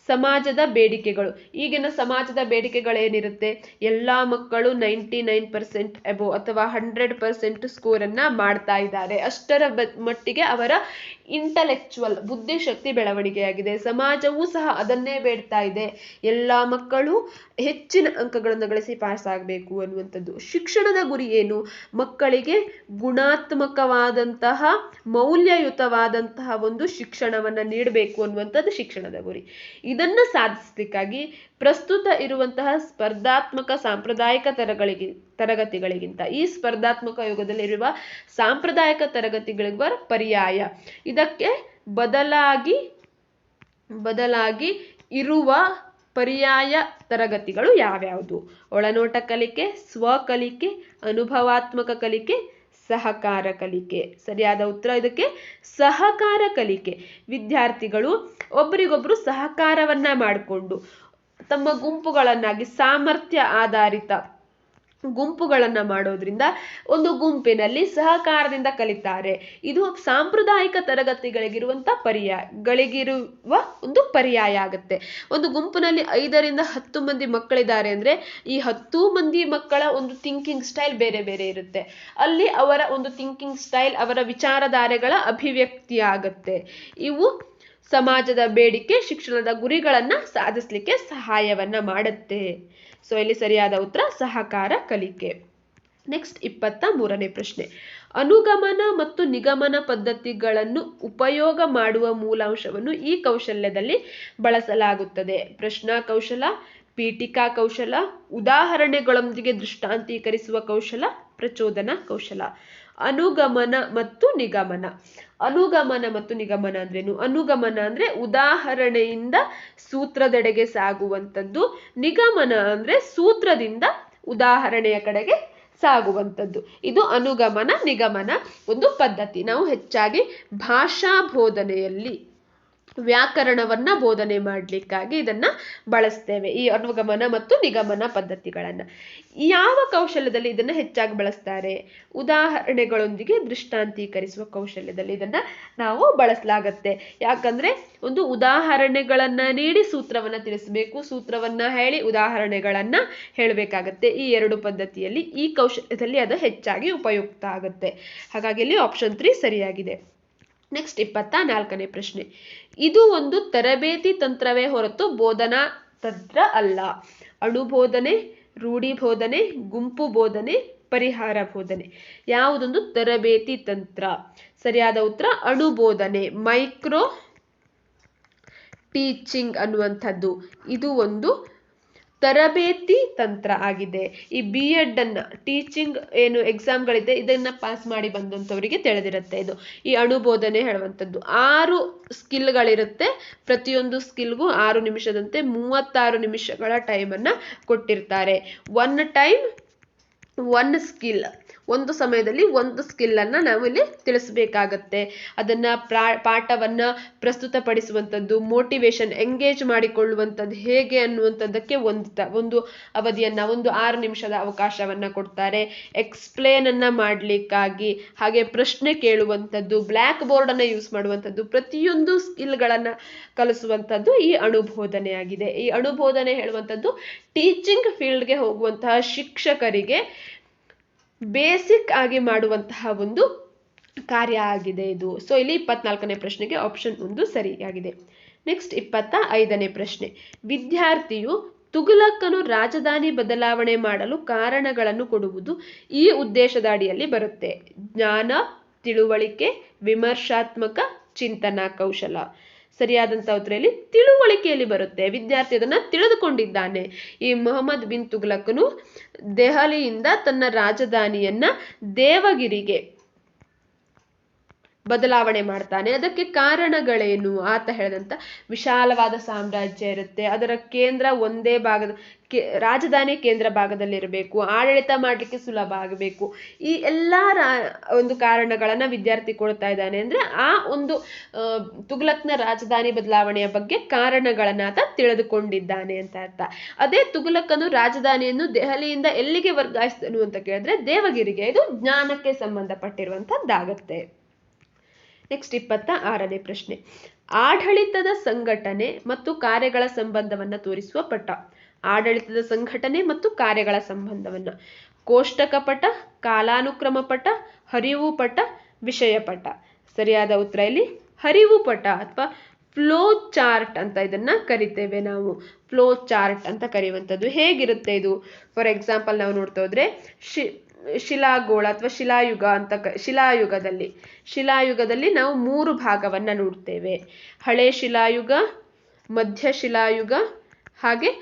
ಸಮಾಜದ ಬೇಡಿಕೆಗಳು, ಈಗಿನ ಸಮಾಜದ ಬೇಡಿಕೆಗಳೇನಿರುತ್ತೆ? ಎಲ್ಲ ಮಕ್ಕಳು 99% ಅಬೋವ್ ಅಥವಾ 100% ಸ್ಕೋರನ್ನು ಮಾಡ್ತಾ ಇದ್ದಾರೆ. ಅಷ್ಟರ ಮಟ್ಟಿಗೆ ಅವರ ಇಂಟಲೆಕ್ಚುವಲ್ ಬುದ್ಧಿಶಕ್ತಿ ಬೆಳವಣಿಗೆಯಾಗಿದೆ. ಸಮಾಜವೂ ಸಹ ಅದನ್ನೇ ಬೇಡ್ತಾ ಇದೆ. ಎಲ್ಲ ಮಕ್ಕಳು ಹೆಚ್ಚಿನ ಅಂಕಗಳನ್ನು ಗಳಿಸಿ ಪಾಸ್ ಆಗಬೇಕು ಅನ್ನುವಂಥದ್ದು. ಶಿಕ್ಷಣದ ಗುರಿ ಏನು? ಮಕ್ಕಳಿಗೆ ಗುಣಾತ್ಮಕವಾದಂತಹ ಮೌಲ್ಯಯುತವಾದಂತಹ ಒಂದು ಶಿಕ್ಷಣವನ್ನು ನೀಡಬೇಕು ಅನ್ನುವಂಥದ್ದು ಶಿಕ್ಷಣದ ಗುರಿ. ಇದನ್ನು ಸಾಧಿಸಲಿಕ್ಕಾಗಿ ಪ್ರಸ್ತುತ ಇರುವಂತಹ ಸ್ಪರ್ಧಾತ್ಮಕ ಸಾಂಪ್ರದಾಯಿಕ ತರಗತಿಗಳಿಗಿಂತ ಈ ಸ್ಪರ್ಧಾತ್ಮಕ ಯುಗದಲ್ಲಿರುವ ಸಾಂಪ್ರದಾಯಿಕ ತರಗತಿಗಳಿರುವ ಪರ್ಯಾಯ, ಇದಕ್ಕೆ ಬದಲಾಗಿ ಇರುವ ಪರ್ಯಾಯ ತರಗತಿಗಳು ಯಾವ್ಯಾವುದು? ಒಳನೋಟ ಕಲಿಕೆ, ಸ್ವಕಲಿಕೆ, ಅನುಭವಾತ್ಮಕ ಕಲಿಕೆ, ಸಹಕಾರ ಕಲಿಕೆ. ಸರಿಯಾದ ಉತ್ತರ ಇದಕ್ಕೆ ಸಹಕಾರ ಕಲಿಕೆ. ವಿದ್ಯಾರ್ಥಿಗಳು ಒಬ್ಬರಿಗೊಬ್ರು ಸಹಕಾರವನ್ನ ಮಾಡಿಕೊಂಡು ತಮ್ಮ ಗುಂಪುಗಳನ್ನಾಗಿ ಸಾಮರ್ಥ್ಯ ಆಧಾರಿತ ಗುಂಪುಗಳನ್ನ ಮಾಡೋದ್ರಿಂದ ಒಂದು ಗುಂಪಿನಲ್ಲಿ ಸಹಕಾರದಿಂದ ಕಲಿತಾರೆ. ಇದು ಸಾಂಪ್ರದಾಯಿಕ ತರಗತಿಗಳಿಗಿರುವ ಒಂದು ಪರ್ಯಾಯ ಆಗುತ್ತೆ. ಒಂದು ಗುಂಪಿನಲ್ಲಿ 5 ರಿಂದ 10 ಮಂದಿ ಮಕ್ಕಳಿದ್ದಾರೆ ಅಂದ್ರೆ ಈ 10 ಮಂದಿ ಮಕ್ಕಳ ಒಂದು ಥಿಂಕಿಂಗ್ ಸ್ಟೈಲ್ ಬೇರೆ ಬೇರೆ ಇರುತ್ತೆ. ಅಲ್ಲಿ ಅವರ ಒಂದು ಥಿಂಕಿಂಗ್ ಸ್ಟೈಲ್, ಅವರ ವಿಚಾರಧಾರೆಗಳ ಅಭಿವ್ಯಕ್ತಿ ಆಗುತ್ತೆ. ಇವು ಸಮಾಜದ ಬೇಡಿಕೆ, ಶಿಕ್ಷಣದ ಗುರಿಗಳನ್ನ ಸಾಧಿಸಲಿಕ್ಕೆ ಸಹಾಯವನ್ನ ಮಾಡುತ್ತೆ. ಸೊ ಇಲ್ಲಿ ಸರಿಯಾದ ಉತ್ತರ ಸಹಕಾರ ಕಲಿಕೆ. ನೆಕ್ಸ್ಟ್ 23ನೇ ಪ್ರಶ್ನೆ, ಅನುಗಮನ ಮತ್ತು ನಿಗಮನ ಪದ್ಧತಿಗಳನ್ನು ಉಪಯೋಗ ಮಾಡುವ ಮೂಲಾಂಶವನ್ನು ಈ ಕೌಶಲ್ಯದಲ್ಲಿ ಬಳಸಲಾಗುತ್ತದೆ. ಪ್ರಶ್ನಾ ಕೌಶಲ, ಪೀಠಿಕಾ ಕೌಶಲ, ಉದಾಹರಣೆಗಳೊಂದಿಗೆ ದೃಷ್ಟಾಂತೀಕರಿಸುವ ಕೌಶಲ, ಪ್ರಚೋದನಾ ಕೌಶಲ. ಅನುಗಮನ ಮತ್ತು ನಿಗಮನ. ಅನುಗಮನ ಮತ್ತು ನಿಗಮನ ಅಂದ್ರೇನು? ಅನುಗಮನ ಅಂದ್ರೆ ಉದಾಹರಣೆಯಿಂದ ಸೂತ್ರದೆಡೆಗೆ ಸಾಗುವಂಥದ್ದು. ನಿಗಮನ ಅಂದ್ರೆ ಸೂತ್ರದಿಂದ ಉದಾಹರಣೆಯ ಕಡೆಗೆ ಸಾಗುವಂಥದ್ದು. ಇದು ಅನುಗಮನ ನಿಗಮನ ಒಂದು ಪದ್ಧತಿ. ನಾವು ಹೆಚ್ಚಾಗಿ ಭಾಷಾ ಬೋಧನೆಯಲ್ಲಿ ವ್ಯಾಕರಣವನ್ನ ಬೋಧನೆ ಮಾಡಲಿಕ್ಕಾಗಿ ಇದನ್ನ ಬಳಸ್ತೇವೆ, ಈ ಅನುಗಮನ ಮತ್ತು ನಿಗಮನ ಪದ್ಧತಿಗಳನ್ನ. ಯಾವ ಕೌಶಲ್ಯದಲ್ಲಿ ಇದನ್ನ ಹೆಚ್ಚಾಗಿ ಬಳಸ್ತಾರೆ? ಉದಾಹರಣೆಗಳೊಂದಿಗೆ ದೃಷ್ಟಾಂತೀಕರಿಸುವ ಕೌಶಲ್ಯದಲ್ಲಿ ಇದನ್ನ ನಾವು ಬಳಸಲಾಗತ್ತೆ. ಯಾಕಂದ್ರೆ ಒಂದು ಉದಾಹರಣೆಗಳನ್ನ ನೀಡಿ ಸೂತ್ರವನ್ನ ತಿಳಿಸಬೇಕು, ಸೂತ್ರವನ್ನ ಹೇಳಿ ಉದಾಹರಣೆಗಳನ್ನ ಹೇಳಬೇಕಾಗತ್ತೆ. ಈ ಎರಡು ಪದ್ಧತಿಯಲ್ಲಿ ಈ ಕೌಶಲ್ಯದಲ್ಲಿ ಅದು ಹೆಚ್ಚಾಗಿ ಉಪಯುಕ್ತ ಆಗುತ್ತೆ. ಹಾಗಾಗಿ ಇಲ್ಲಿ ಆಪ್ಷನ್ 3 ಸರಿಯಾಗಿದೆ. ನೆಕ್ಸ್ಟ್ 24ನೇ ಪ್ರಶ್ನೆ. ಇದು ಒಂದು ತರಬೇತಿ ತಂತ್ರವೇ ಹೊರತು ಬೋಧನಾ ತಂತ್ರ ಅಲ್ಲ. ಅಣುಬೋಧನೆ, ರೂಢಿ ಬೋಧನೆ, ಗುಂಪು ಬೋಧನೆ, ಪರಿಹಾರ ಬೋಧನೆ. ಯಾವುದೊಂದು ತರಬೇತಿ ತಂತ್ರ? ಸರಿಯಾದ ಉತ್ತರ ಅಣುಬೋಧನೆ, ಮೈಕ್ರೋ ಟೀಚಿಂಗ್ ಅನ್ನುವಂಥದ್ದು. ಇದು ಒಂದು ತರಬೇತಿ ತಂತ್ರ ಆಗಿದೆ. ಈ B.Ed ಅನ್ನ ಟೀಚಿಂಗ್ ಏನು ಎಕ್ಸಾಮ್ಗಳಿದೆ ಇದನ್ನ ಪಾಸ್ ಮಾಡಿ ಬಂದಂಥವರಿಗೆ ತಿಳಿದಿರುತ್ತೆ ಇದು. ಈ ಅಣುಬೋಧನೆ ಹೇಳುವಂಥದ್ದು 6 ಸ್ಕಿಲ್ಗಳಿರುತ್ತೆ. ಪ್ರತಿಯೊಂದು ಸ್ಕಿಲ್ಗೂ 6 ನಿಮಿಷದಂತೆ 36 ನಿಮಿಷಗಳ ಟೈಮನ್ನು ಕೊಟ್ಟಿರ್ತಾರೆ. 1 ಟೈಮ್ 1 ಸ್ಕಿಲ್, ಒಂದು ಸಮಯದಲ್ಲಿ ಒಂದು ಸ್ಕಿಲ್ ಅನ್ನ ನಾವು ಇಲ್ಲಿ ತಿಳಿಸಬೇಕಾಗತ್ತೆ. ಅದನ್ನ ಪಾಠವನ್ನ ಪ್ರಸ್ತುತಪಡಿಸುವಂಥದ್ದು, ಮೋಟಿವೇಶನ್ ಎಂಗೇಜ್ ಮಾಡಿಕೊಳ್ಳುವಂಥದ್ದು ಹೇಗೆ ಅನ್ನುವಂಥದ್ದಕ್ಕೆ ಒಂದು ಅವಧಿಯನ್ನ, ಒಂದು 6 ನಿಮಿಷದ ಅವಕಾಶವನ್ನ ಕೊಡ್ತಾರೆ. ಎಕ್ಸ್ಪ್ಲೇನ್ ಅನ್ನ ಮಾಡ್ಲಿಕ್ಕಾಗಿ, ಹಾಗೆ ಪ್ರಶ್ನೆ ಕೇಳುವಂಥದ್ದು, ಬ್ಲ್ಯಾಕ್ ಬೋರ್ಡ್ ಅನ್ನ ಯೂಸ್ ಮಾಡುವಂಥದ್ದು, ಪ್ರತಿಯೊಂದು ಸ್ಕಿಲ್ಗಳನ್ನ ಕಲಿಸುವಂಥದ್ದು ಈ ಅಣುಬೋಧನೆ ಆಗಿದೆ. ಈ ಅಣುಬೋಧನೆ ಹೇಳುವಂಥದ್ದು ಟೀಚಿಂಗ್ ಫೀಲ್ಡ್ಗೆ ಹೋಗುವಂತಹ ಶಿಕ್ಷಕರಿಗೆ ಬೇಸಿಕ್ ಆಗಿ ಮಾಡುವಂತಹ ಒಂದು ಕಾರ್ಯ ಆಗಿದೆ ಇದು. ಸೊ ಇಲ್ಲಿ 24ನೇ ಪ್ರಶ್ನೆಗೆ ಆಪ್ಷನ್ 1 ಸರಿಯಾಗಿದೆ. ನೆಕ್ಸ್ಟ್ 25ನೇ ಪ್ರಶ್ನೆ. ವಿದ್ಯಾರ್ಥಿಯು ತುಘಲಕನು ರಾಜಧಾನಿ ಬದಲಾವಣೆ ಮಾಡಲು ಕಾರಣಗಳನ್ನು ಕೊಡುವುದು ಈ ಉದ್ದೇಶದ ಅಡಿಯಲ್ಲಿ ಬರುತ್ತೆ. ಜ್ಞಾನ, ತಿಳುವಳಿಕೆ, ವಿಮರ್ಶಾತ್ಮಕ ಚಿಂತನಾ ಕೌಶಲ. ಸರಿಯಾದಂಥ ಉತ್ತರ ಇಲ್ಲಿ ತಿಳುವಳಿಕೆಯಲ್ಲಿ ಬರುತ್ತೆ. ವಿದ್ಯಾರ್ಥಿ ಅದನ್ನ ತಿಳಿದುಕೊಂಡಿದ್ದಾನೆ. ಈ ಮೊಹಮ್ಮದ್ ಬಿನ್ ತುಘಲಕನು ದೆಹಲಿಯಿಂದ ತನ್ನ ರಾಜಧಾನಿಯನ್ನ ದೇವಗಿರಿಗೆ ಬದಲಾವಣೆ ಮಾಡ್ತಾನೆ. ಅದಕ್ಕೆ ಕಾರಣಗಳೇನು? ಆತ ಹೇಳಿದಂತ ವಿಶಾಲವಾದ ಸಾಮ್ರಾಜ್ಯ ಇರುತ್ತೆ, ಅದರ ಕೇಂದ್ರ ಒಂದೇ ಭಾಗದ ರಾಜಧಾನಿ ಕೇಂದ್ರ ಭಾಗದಲ್ಲಿರಬೇಕು, ಆಡಳಿತ ಮಾಡಲಿಕ್ಕೆ ಸುಲಭ ಆಗಬೇಕು. ಈ ಎಲ್ಲ ಒಂದು ಕಾರಣಗಳನ್ನ ವಿದ್ಯಾರ್ಥಿ ಕೊಡ್ತಾ ಇದ್ದಾನೆ ಅಂದ್ರೆ ಆ ಒಂದು ತುಘಲಕ್ನ ರಾಜಧಾನಿ ಬದಲಾವಣೆಯ ಬಗ್ಗೆ ಕಾರಣಗಳನ್ನ ಆತ ತಿಳಿದುಕೊಂಡಿದ್ದಾನೆ ಅಂತ ಅರ್ಥ. ಅದೇ ತುಘಲಕನು ರಾಜಧಾನಿಯನ್ನು ದೆಹಲಿಯಿಂದ ಎಲ್ಲಿಗೆ ವರ್ಗಾಯಿಸಿದನು ಅಂತ ಕೇಳಿದ್ರೆ ದೇವಗಿರಿಗೆ. ಇದು ಜ್ಞಾನಕ್ಕೆ ಸಂಬಂಧಪಟ್ಟಿರುವಂತದ್ದಾಗತ್ತೆ. ನೆಕ್ಸ್ಟ್ 26ನೇ ಪ್ರಶ್ನೆ. ಆಡಳಿತದ ಸಂಘಟನೆ ಮತ್ತು ಕಾರ್ಯಗಳ ಸಂಬಂಧವನ್ನ ತೋರಿಸುವ ಪಟ. ಆಡಳಿತದ ಸಂಘಟನೆ ಮತ್ತು ಕಾರ್ಯಗಳ ಸಂಬಂಧವನ್ನ. ಕೋಷ್ಟಕ ಪಟ, ಕಾಲಾನುಕ್ರಮ ಪಟ, ಹರಿವು ಪಟ, ವಿಷಯ ಪಟ. ಸರಿಯಾದ ಉತ್ತರ ಇಲ್ಲಿ ಹರಿವು ಪಟ ಅಥವಾ ಫ್ಲೋ ಚಾರ್ಟ್ ಅಂತ ಇದನ್ನ ಕರಿತೇವೆ ನಾವು. ಫ್ಲೋ ಚಾರ್ಟ್ ಅಂತ ಕರೆಯುವಂಥದ್ದು ಹೇಗಿರುತ್ತೆ ಇದು? ಫಾರ್ ಎಕ್ಸಾಂಪಲ್ ನಾವು ನೋಡ್ತಾ ಹೋದ್ರೆ ಶಿಲಾಗೋಳ ಅಥವಾ ಶಿಲಾಯುಗ ಅಂತ ಶಿಲಾಯುಗದಲ್ಲಿ ನಾವು 3 ಭಾಗವನ್ನ ನೋಡ್ತೇವೆ. ಹಳೆ ಶಿಲಾಯುಗ, ಮಧ್ಯ ಶಿಲಾಯುಗ, ಹಾಗೆ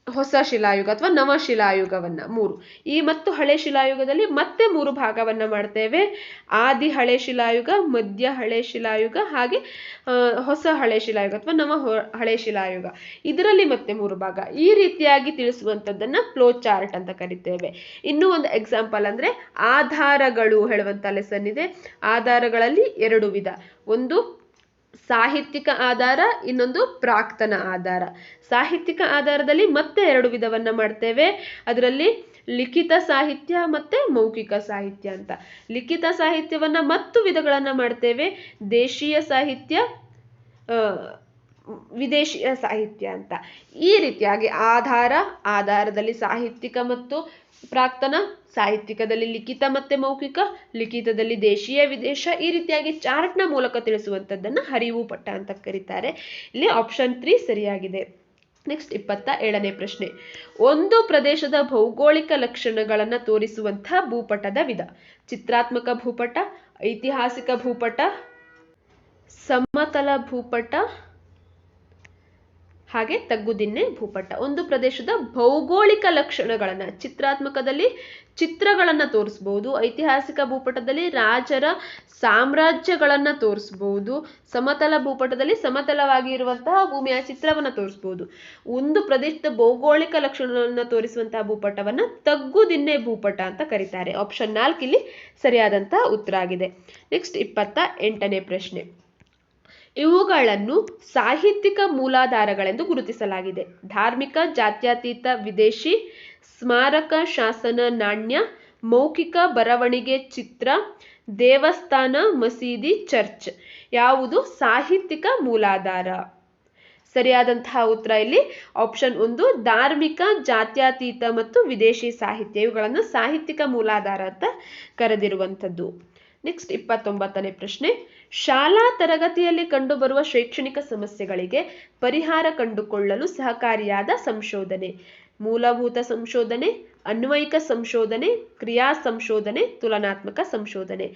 ಹೊಸ ಶಿಲಾಯುಗ ಅಥವಾ ನವಶಿಲಾಯುಗವನ್ನ 3. ಈ ಮತ್ತು ಹಳೆ ಶಿಲಾಯುಗದಲ್ಲಿ ಮತ್ತೆ 3 ಭಾಗವನ್ನ ಮಾಡ್ತೇವೆ. ಆದಿ ಹಳೆ ಶಿಲಾಯುಗ, ಮಧ್ಯ ಹಳೆ ಶಿಲಾಯುಗ, ಹಾಗೆ ಹೊಸ ಹಳೆ ಶಿಲಾಯುಗ ಅಥವಾ ನವ ಹಳೆ ಶಿಲಾಯುಗ. ಇದರಲ್ಲಿ ಮತ್ತೆ 3 ಭಾಗ. ಈ ರೀತಿಯಾಗಿ ತಿಳಿಸುವಂಥದ್ದನ್ನ ಫ್ಲೋ ಚಾರ್ಟ್ ಅಂತ ಕರಿತೇವೆ. ಇನ್ನೂ ಒಂದು ಎಕ್ಸಾಂಪಲ್ ಅಂದ್ರೆ ಆಧಾರಗಳು ಹೇಳುವಂತ ಲೆಸನ್ ಇದೆ. ಆಧಾರಗಳಲ್ಲಿ 2 ವಿಧ. ಒಂದು ಸಾಹಿತ್ಯಿಕ ಆಧಾರ, ಇನ್ನೊಂದು ಪ್ರಾಕ್ತನ ಆಧಾರ. ಸಾಹಿತ್ಯಿಕ ಆಧಾರದಲ್ಲಿ ಮತ್ತೆ 2 ವಿಧವನ್ನ ಮಾಡ್ತೇವೆ. ಅದರಲ್ಲಿ ಲಿಖಿತ ಸಾಹಿತ್ಯ ಮತ್ತೆ ಮೌಖಿಕ ಸಾಹಿತ್ಯ ಅಂತ. ಲಿಖಿತ ಸಾಹಿತ್ಯವನ್ನ ಮತ್ತು ವಿಧಗಳನ್ನ ಮಾಡ್ತೇವೆ. ದೇಶೀಯ ಸಾಹಿತ್ಯ, ವಿದೇಶಿಯ ಸಾಹಿತ್ಯ ಅಂತ. ಈ ರೀತಿಯಾಗಿ ಆಧಾರದಲ್ಲಿ ಸಾಹಿತ್ಯಿಕ ಮತ್ತು ಪ್ರಾಕ್ತನ, ಸಾಹಿತ್ಯಿಕದಲ್ಲಿ ಲಿಖಿತ ಮತ್ತೆ ಮೌಖಿಕ, ಲಿಖಿತದಲ್ಲಿ ದೇಶೀಯ ವಿದೇಶ. ಈ ರೀತಿಯಾಗಿ ಚಾರ್ಟ್ನ ಮೂಲಕ ತಿಳಿಸುವಂಥದ್ದನ್ನ ಹರಿವು ಪಟ್ಟ ಅಂತ ಕರೀತಾರೆ. ಇಲ್ಲಿ ಆಪ್ಷನ್ 3 ಸರಿಯಾಗಿದೆ. ನೆಕ್ಸ್ಟ್ 27ನೇ ಪ್ರಶ್ನೆ. ಒಂದು ಪ್ರದೇಶದ ಭೌಗೋಳಿಕ ಲಕ್ಷಣಗಳನ್ನ ತೋರಿಸುವಂತಹ ಭೂಪಟದ ವಿಧ. ಚಿತ್ರಾತ್ಮಕ ಭೂಪಟ, ಐತಿಹಾಸಿಕ ಭೂಪಟ, ಸಮತಲ ಭೂಪಟ, ಹಾಗೆ ತಗ್ಗುದಿನ್ನೆ ಭೂಪಟ. ಒಂದು ಪ್ರದೇಶದ ಭೌಗೋಳಿಕ ಲಕ್ಷಣಗಳನ್ನ ಚಿತ್ರಾತ್ಮಕದಲ್ಲಿ ಚಿತ್ರಗಳನ್ನ ತೋರಿಸಬಹುದು, ಐತಿಹಾಸಿಕ ಭೂಪಟದಲ್ಲಿ ರಾಜರ ಸಾಮ್ರಾಜ್ಯಗಳನ್ನ ತೋರಿಸಬಹುದು, ಸಮತಲ ಭೂಪಟದಲ್ಲಿ ಸಮತಲವಾಗಿ ಇರುವಂತಹ ಭೂಮಿಯ ಚಿತ್ರವನ್ನ ತೋರಿಸಬಹುದು. ಒಂದು ಪ್ರದೇಶದ ಭೌಗೋಳಿಕ ಲಕ್ಷಣಗಳನ್ನ ತೋರಿಸುವಂತಹ ಭೂಪಟವನ್ನ ತಗ್ಗುದಿನ್ನೆ ಭೂಪಟ ಅಂತ ಕರೀತಾರೆ. ಆಪ್ಷನ್ 4 ಇಲ್ಲಿ ಸರಿಯಾದಂತಹ ಉತ್ತರ ಆಗಿದೆ. ನೆಕ್ಸ್ಟ್ 28ನೇ ಪ್ರಶ್ನೆ. ಇವುಗಳನ್ನು ಸಾಹಿತ್ಯಿಕ ಮೂಲಾಧಾರಗಳೆಂದು ಗುರುತಿಸಲಾಗಿದೆ. ಧಾರ್ಮಿಕ, ಜಾತ್ಯತೀತ, ವಿದೇಶಿ, ಸ್ಮಾರಕ, ಶಾಸನ, ನಾಣ್ಯ, ಮೌಖಿಕ, ಬರವಣಿಗೆ, ಚಿತ್ರ, ದೇವಸ್ಥಾನ, ಮಸೀದಿ, ಚರ್ಚ್. ಯಾವುದು ಸಾಹಿತ್ಯಿಕ ಮೂಲಾಧಾರ? ಸರಿಯಾದಂತಹ ಉತ್ತರ ಇಲ್ಲಿ ಆಪ್ಷನ್ 1 ಧಾರ್ಮಿಕ, ಜಾತ್ಯತೀತ ಮತ್ತು ವಿದೇಶಿ ಸಾಹಿತ್ಯ. ಇವುಗಳನ್ನು ಸಾಹಿತ್ಯಿಕ ಮೂಲಾಧಾರ ಅಂತ ಕರೆದಿರುವಂಥದ್ದು. ನೆಕ್ಸ್ಟ್ 29ನೇ ಪ್ರಶ್ನೆ. ಶಾಲಾ ತರಗತಿಯಲ್ಲಿ ಕಂಡುಬರುವ ಶೈಕ್ಷಣಿಕ ಸಮಸ್ಯೆಗಳಿಗೆ ಪರಿಹಾರ ಕಂಡುಕೊಳ್ಳಲು ಸಹಕಾರಿಯಾದ ಸಂಶೋಧನೆ. ಮೂಲಭೂತ ಸಂಶೋಧನೆ, ಅನ್ವಯಿಕ ಸಂಶೋಧನೆ, ಕ್ರಿಯಾ ಸಂಶೋಧನೆ, ತುಲನಾತ್ಮಕ ಸಂಶೋಧನೆ.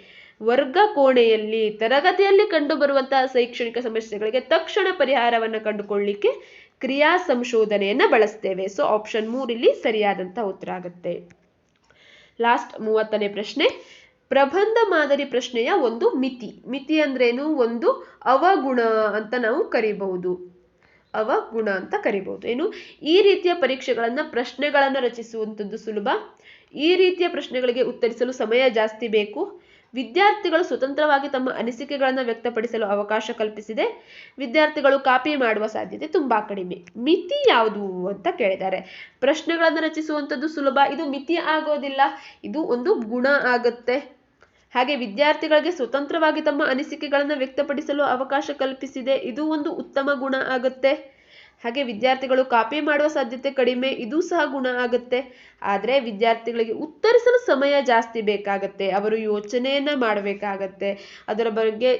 ವರ್ಗ ಕೋಣೆಯಲ್ಲಿ ತರಗತಿಯಲ್ಲಿ ಕಂಡುಬರುವಂತಹ ಶೈಕ್ಷಣಿಕ ಸಮಸ್ಯೆಗಳಿಗೆ ತಕ್ಷಣ ಪರಿಹಾರವನ್ನು ಕಂಡುಕೊಳ್ಳಲಿಕ್ಕೆ ಕ್ರಿಯಾ ಸಂಶೋಧನೆಯನ್ನ ಬಳಸ್ತೇವೆ. ಸೊ ಆಪ್ಷನ್ 3 ಇಲ್ಲಿ ಸರಿಯಾದಂತಹ ಉತ್ತರ ಆಗುತ್ತೆ. ಲಾಸ್ಟ್ 30ನೇ ಪ್ರಶ್ನೆ. ಪ್ರಬಂಧ ಮಾದರಿ ಪ್ರಶ್ನೆಯ ಒಂದು ಮಿತಿ. ಮಿತಿ ಅಂದ್ರೇನು? ಒಂದು ಅವಗುಣ ಅಂತ ನಾವು ಕರಿಬಹುದು. ಅವಗುಣ ಅಂತ ಕರಿಬಹುದು. ಏನು? ಈ ರೀತಿಯ ಪರೀಕ್ಷೆಗಳನ್ನ ಪ್ರಶ್ನೆಗಳನ್ನ ರಚಿಸುವಂಥದ್ದು ಸುಲಭ. ಈ ರೀತಿಯ ಪ್ರಶ್ನೆಗಳಿಗೆ ಉತ್ತರಿಸಲು ಸಮಯ ಜಾಸ್ತಿ ಬೇಕು. ವಿದ್ಯಾರ್ಥಿಗಳು ಸ್ವತಂತ್ರವಾಗಿ ತಮ್ಮ ಅನಿಸಿಕೆಗಳನ್ನು ವ್ಯಕ್ತಪಡಿಸಲು ಅವಕಾಶ ಕಲ್ಪಿಸಿದೆ. ವಿದ್ಯಾರ್ಥಿಗಳು ಕಾಪಿ ಮಾಡುವ ಸಾಧ್ಯತೆ ತುಂಬಾ ಕಡಿಮೆ. ಮಿತಿ ಯಾವುದು ಅಂತ ಕೇಳಿದ್ದಾರೆ. ಪ್ರಶ್ನೆಗಳನ್ನು ರಚಿಸುವಂಥದ್ದು ಸುಲಭ, ಇದು ಮಿತಿ ಆಗೋದಿಲ್ಲ, ಇದು ಒಂದು ಗುಣ ಆಗುತ್ತೆ. ಹಾಗೆ ವಿದ್ಯಾರ್ಥಿಗಳಿಗೆ ಸ್ವತಂತ್ರವಾಗಿ ತಮ್ಮ ಅನಿಸಿಕೆಗಳನ್ನು ವ್ಯಕ್ತಪಡಿಸಲು ಅವಕಾಶ ಕಲ್ಪಿಸಿದೆ, ಇದು ಒಂದು ಉತ್ತಮ ಗುಣ ಆಗುತ್ತೆ. ಹಾಗೆ ವಿದ್ಯಾರ್ಥಿಗಳು ಕಾಪಿ ಮಾಡುವ ಸಾಧ್ಯತೆ ಕಡಿಮೆ, ಇದು ಸಹ ಗುಣ ಆಗುತ್ತೆ. ಆದರೆ ವಿದ್ಯಾರ್ಥಿಗಳಿಗೆ ಉತ್ತರಿಸಲು ಸಮಯ ಜಾಸ್ತಿ ಬೇಕಾಗತ್ತೆ, ಅವರು ಯೋಚನೆಯನ್ನ ಮಾಡಬೇಕಾಗತ್ತೆ, ಅದರ ಬಗ್ಗೆ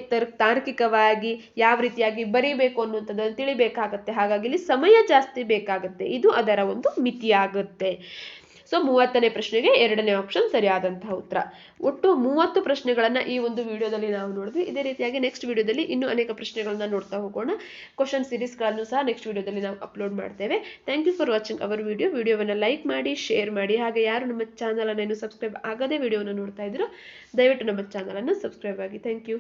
ತಾರ್ಕಿಕವಾಗಿ ಯಾವ ರೀತಿಯಾಗಿ ಬರೀಬೇಕು ಅನ್ನುವಂಥದ್ದನ್ನು ತಿಳಿಬೇಕಾಗತ್ತೆ. ಹಾಗಾಗಿ ಇಲ್ಲಿ ಸಮಯ ಜಾಸ್ತಿ ಬೇಕಾಗತ್ತೆ, ಇದು ಅದರ ಒಂದು ಮಿತಿ ಆಗುತ್ತೆ. ಸೊ 30ನೇ ಪ್ರಶ್ನೆಗೆ 2ನೇ ಆಪ್ಷನ್ ಸರಿಯಾದಂತಹ ಉತ್ತರ. ಒಟ್ಟು 30 ಪ್ರಶ್ನೆಗಳನ್ನ ಈ ಒಂದು ವಿಡಿಯೋದಲ್ಲಿ ನಾವು ನೋಡಿದ್ವಿ. ಇದೇ ರೀತಿಯಾಗಿ ನೆಕ್ಸ್ಟ್ ವಿಡಿಯೋದಲ್ಲಿ ಇನ್ನೂ ಅನೇಕ ಪ್ರಶ್ನೆಗಳನ್ನ ನೋಡ್ತಾ ಹೋಗೋಣ. ಕ್ವಶನ್ ಸೀರೀಸ್ಗಳನ್ನು ಸಹ ನೆಕ್ಸ್ಟ್ ವಿಡಿಯೋದಲ್ಲಿ ನಾವು ಅಪ್ಲೋಡ್ ಮಾಡ್ತೇವೆ. Thank you for watching our video. ವಿಡಿಯೋವನ್ನು ಲೈಕ್ ಮಾಡಿ, ಶೇರ್ ಮಾಡಿ. ಹಾಗೆ ಯಾರು ನಮ್ಮ ಚಾನಲ್ ಅನ್ನು ಸಬ್ಸ್ಕ್ರೈಬ್ ಆಗದೆ ವಿಡಿಯೋನ ನೋಡ್ತಾ ಇದ್ದೀರೋ ದಯವಿಟ್ಟು ನಮ್ಮ ಚಾನಲ್ ಅನ್ನು ಸಬ್ಸ್ಕ್ರೈಬ್ ಆಗಿ. Thank you.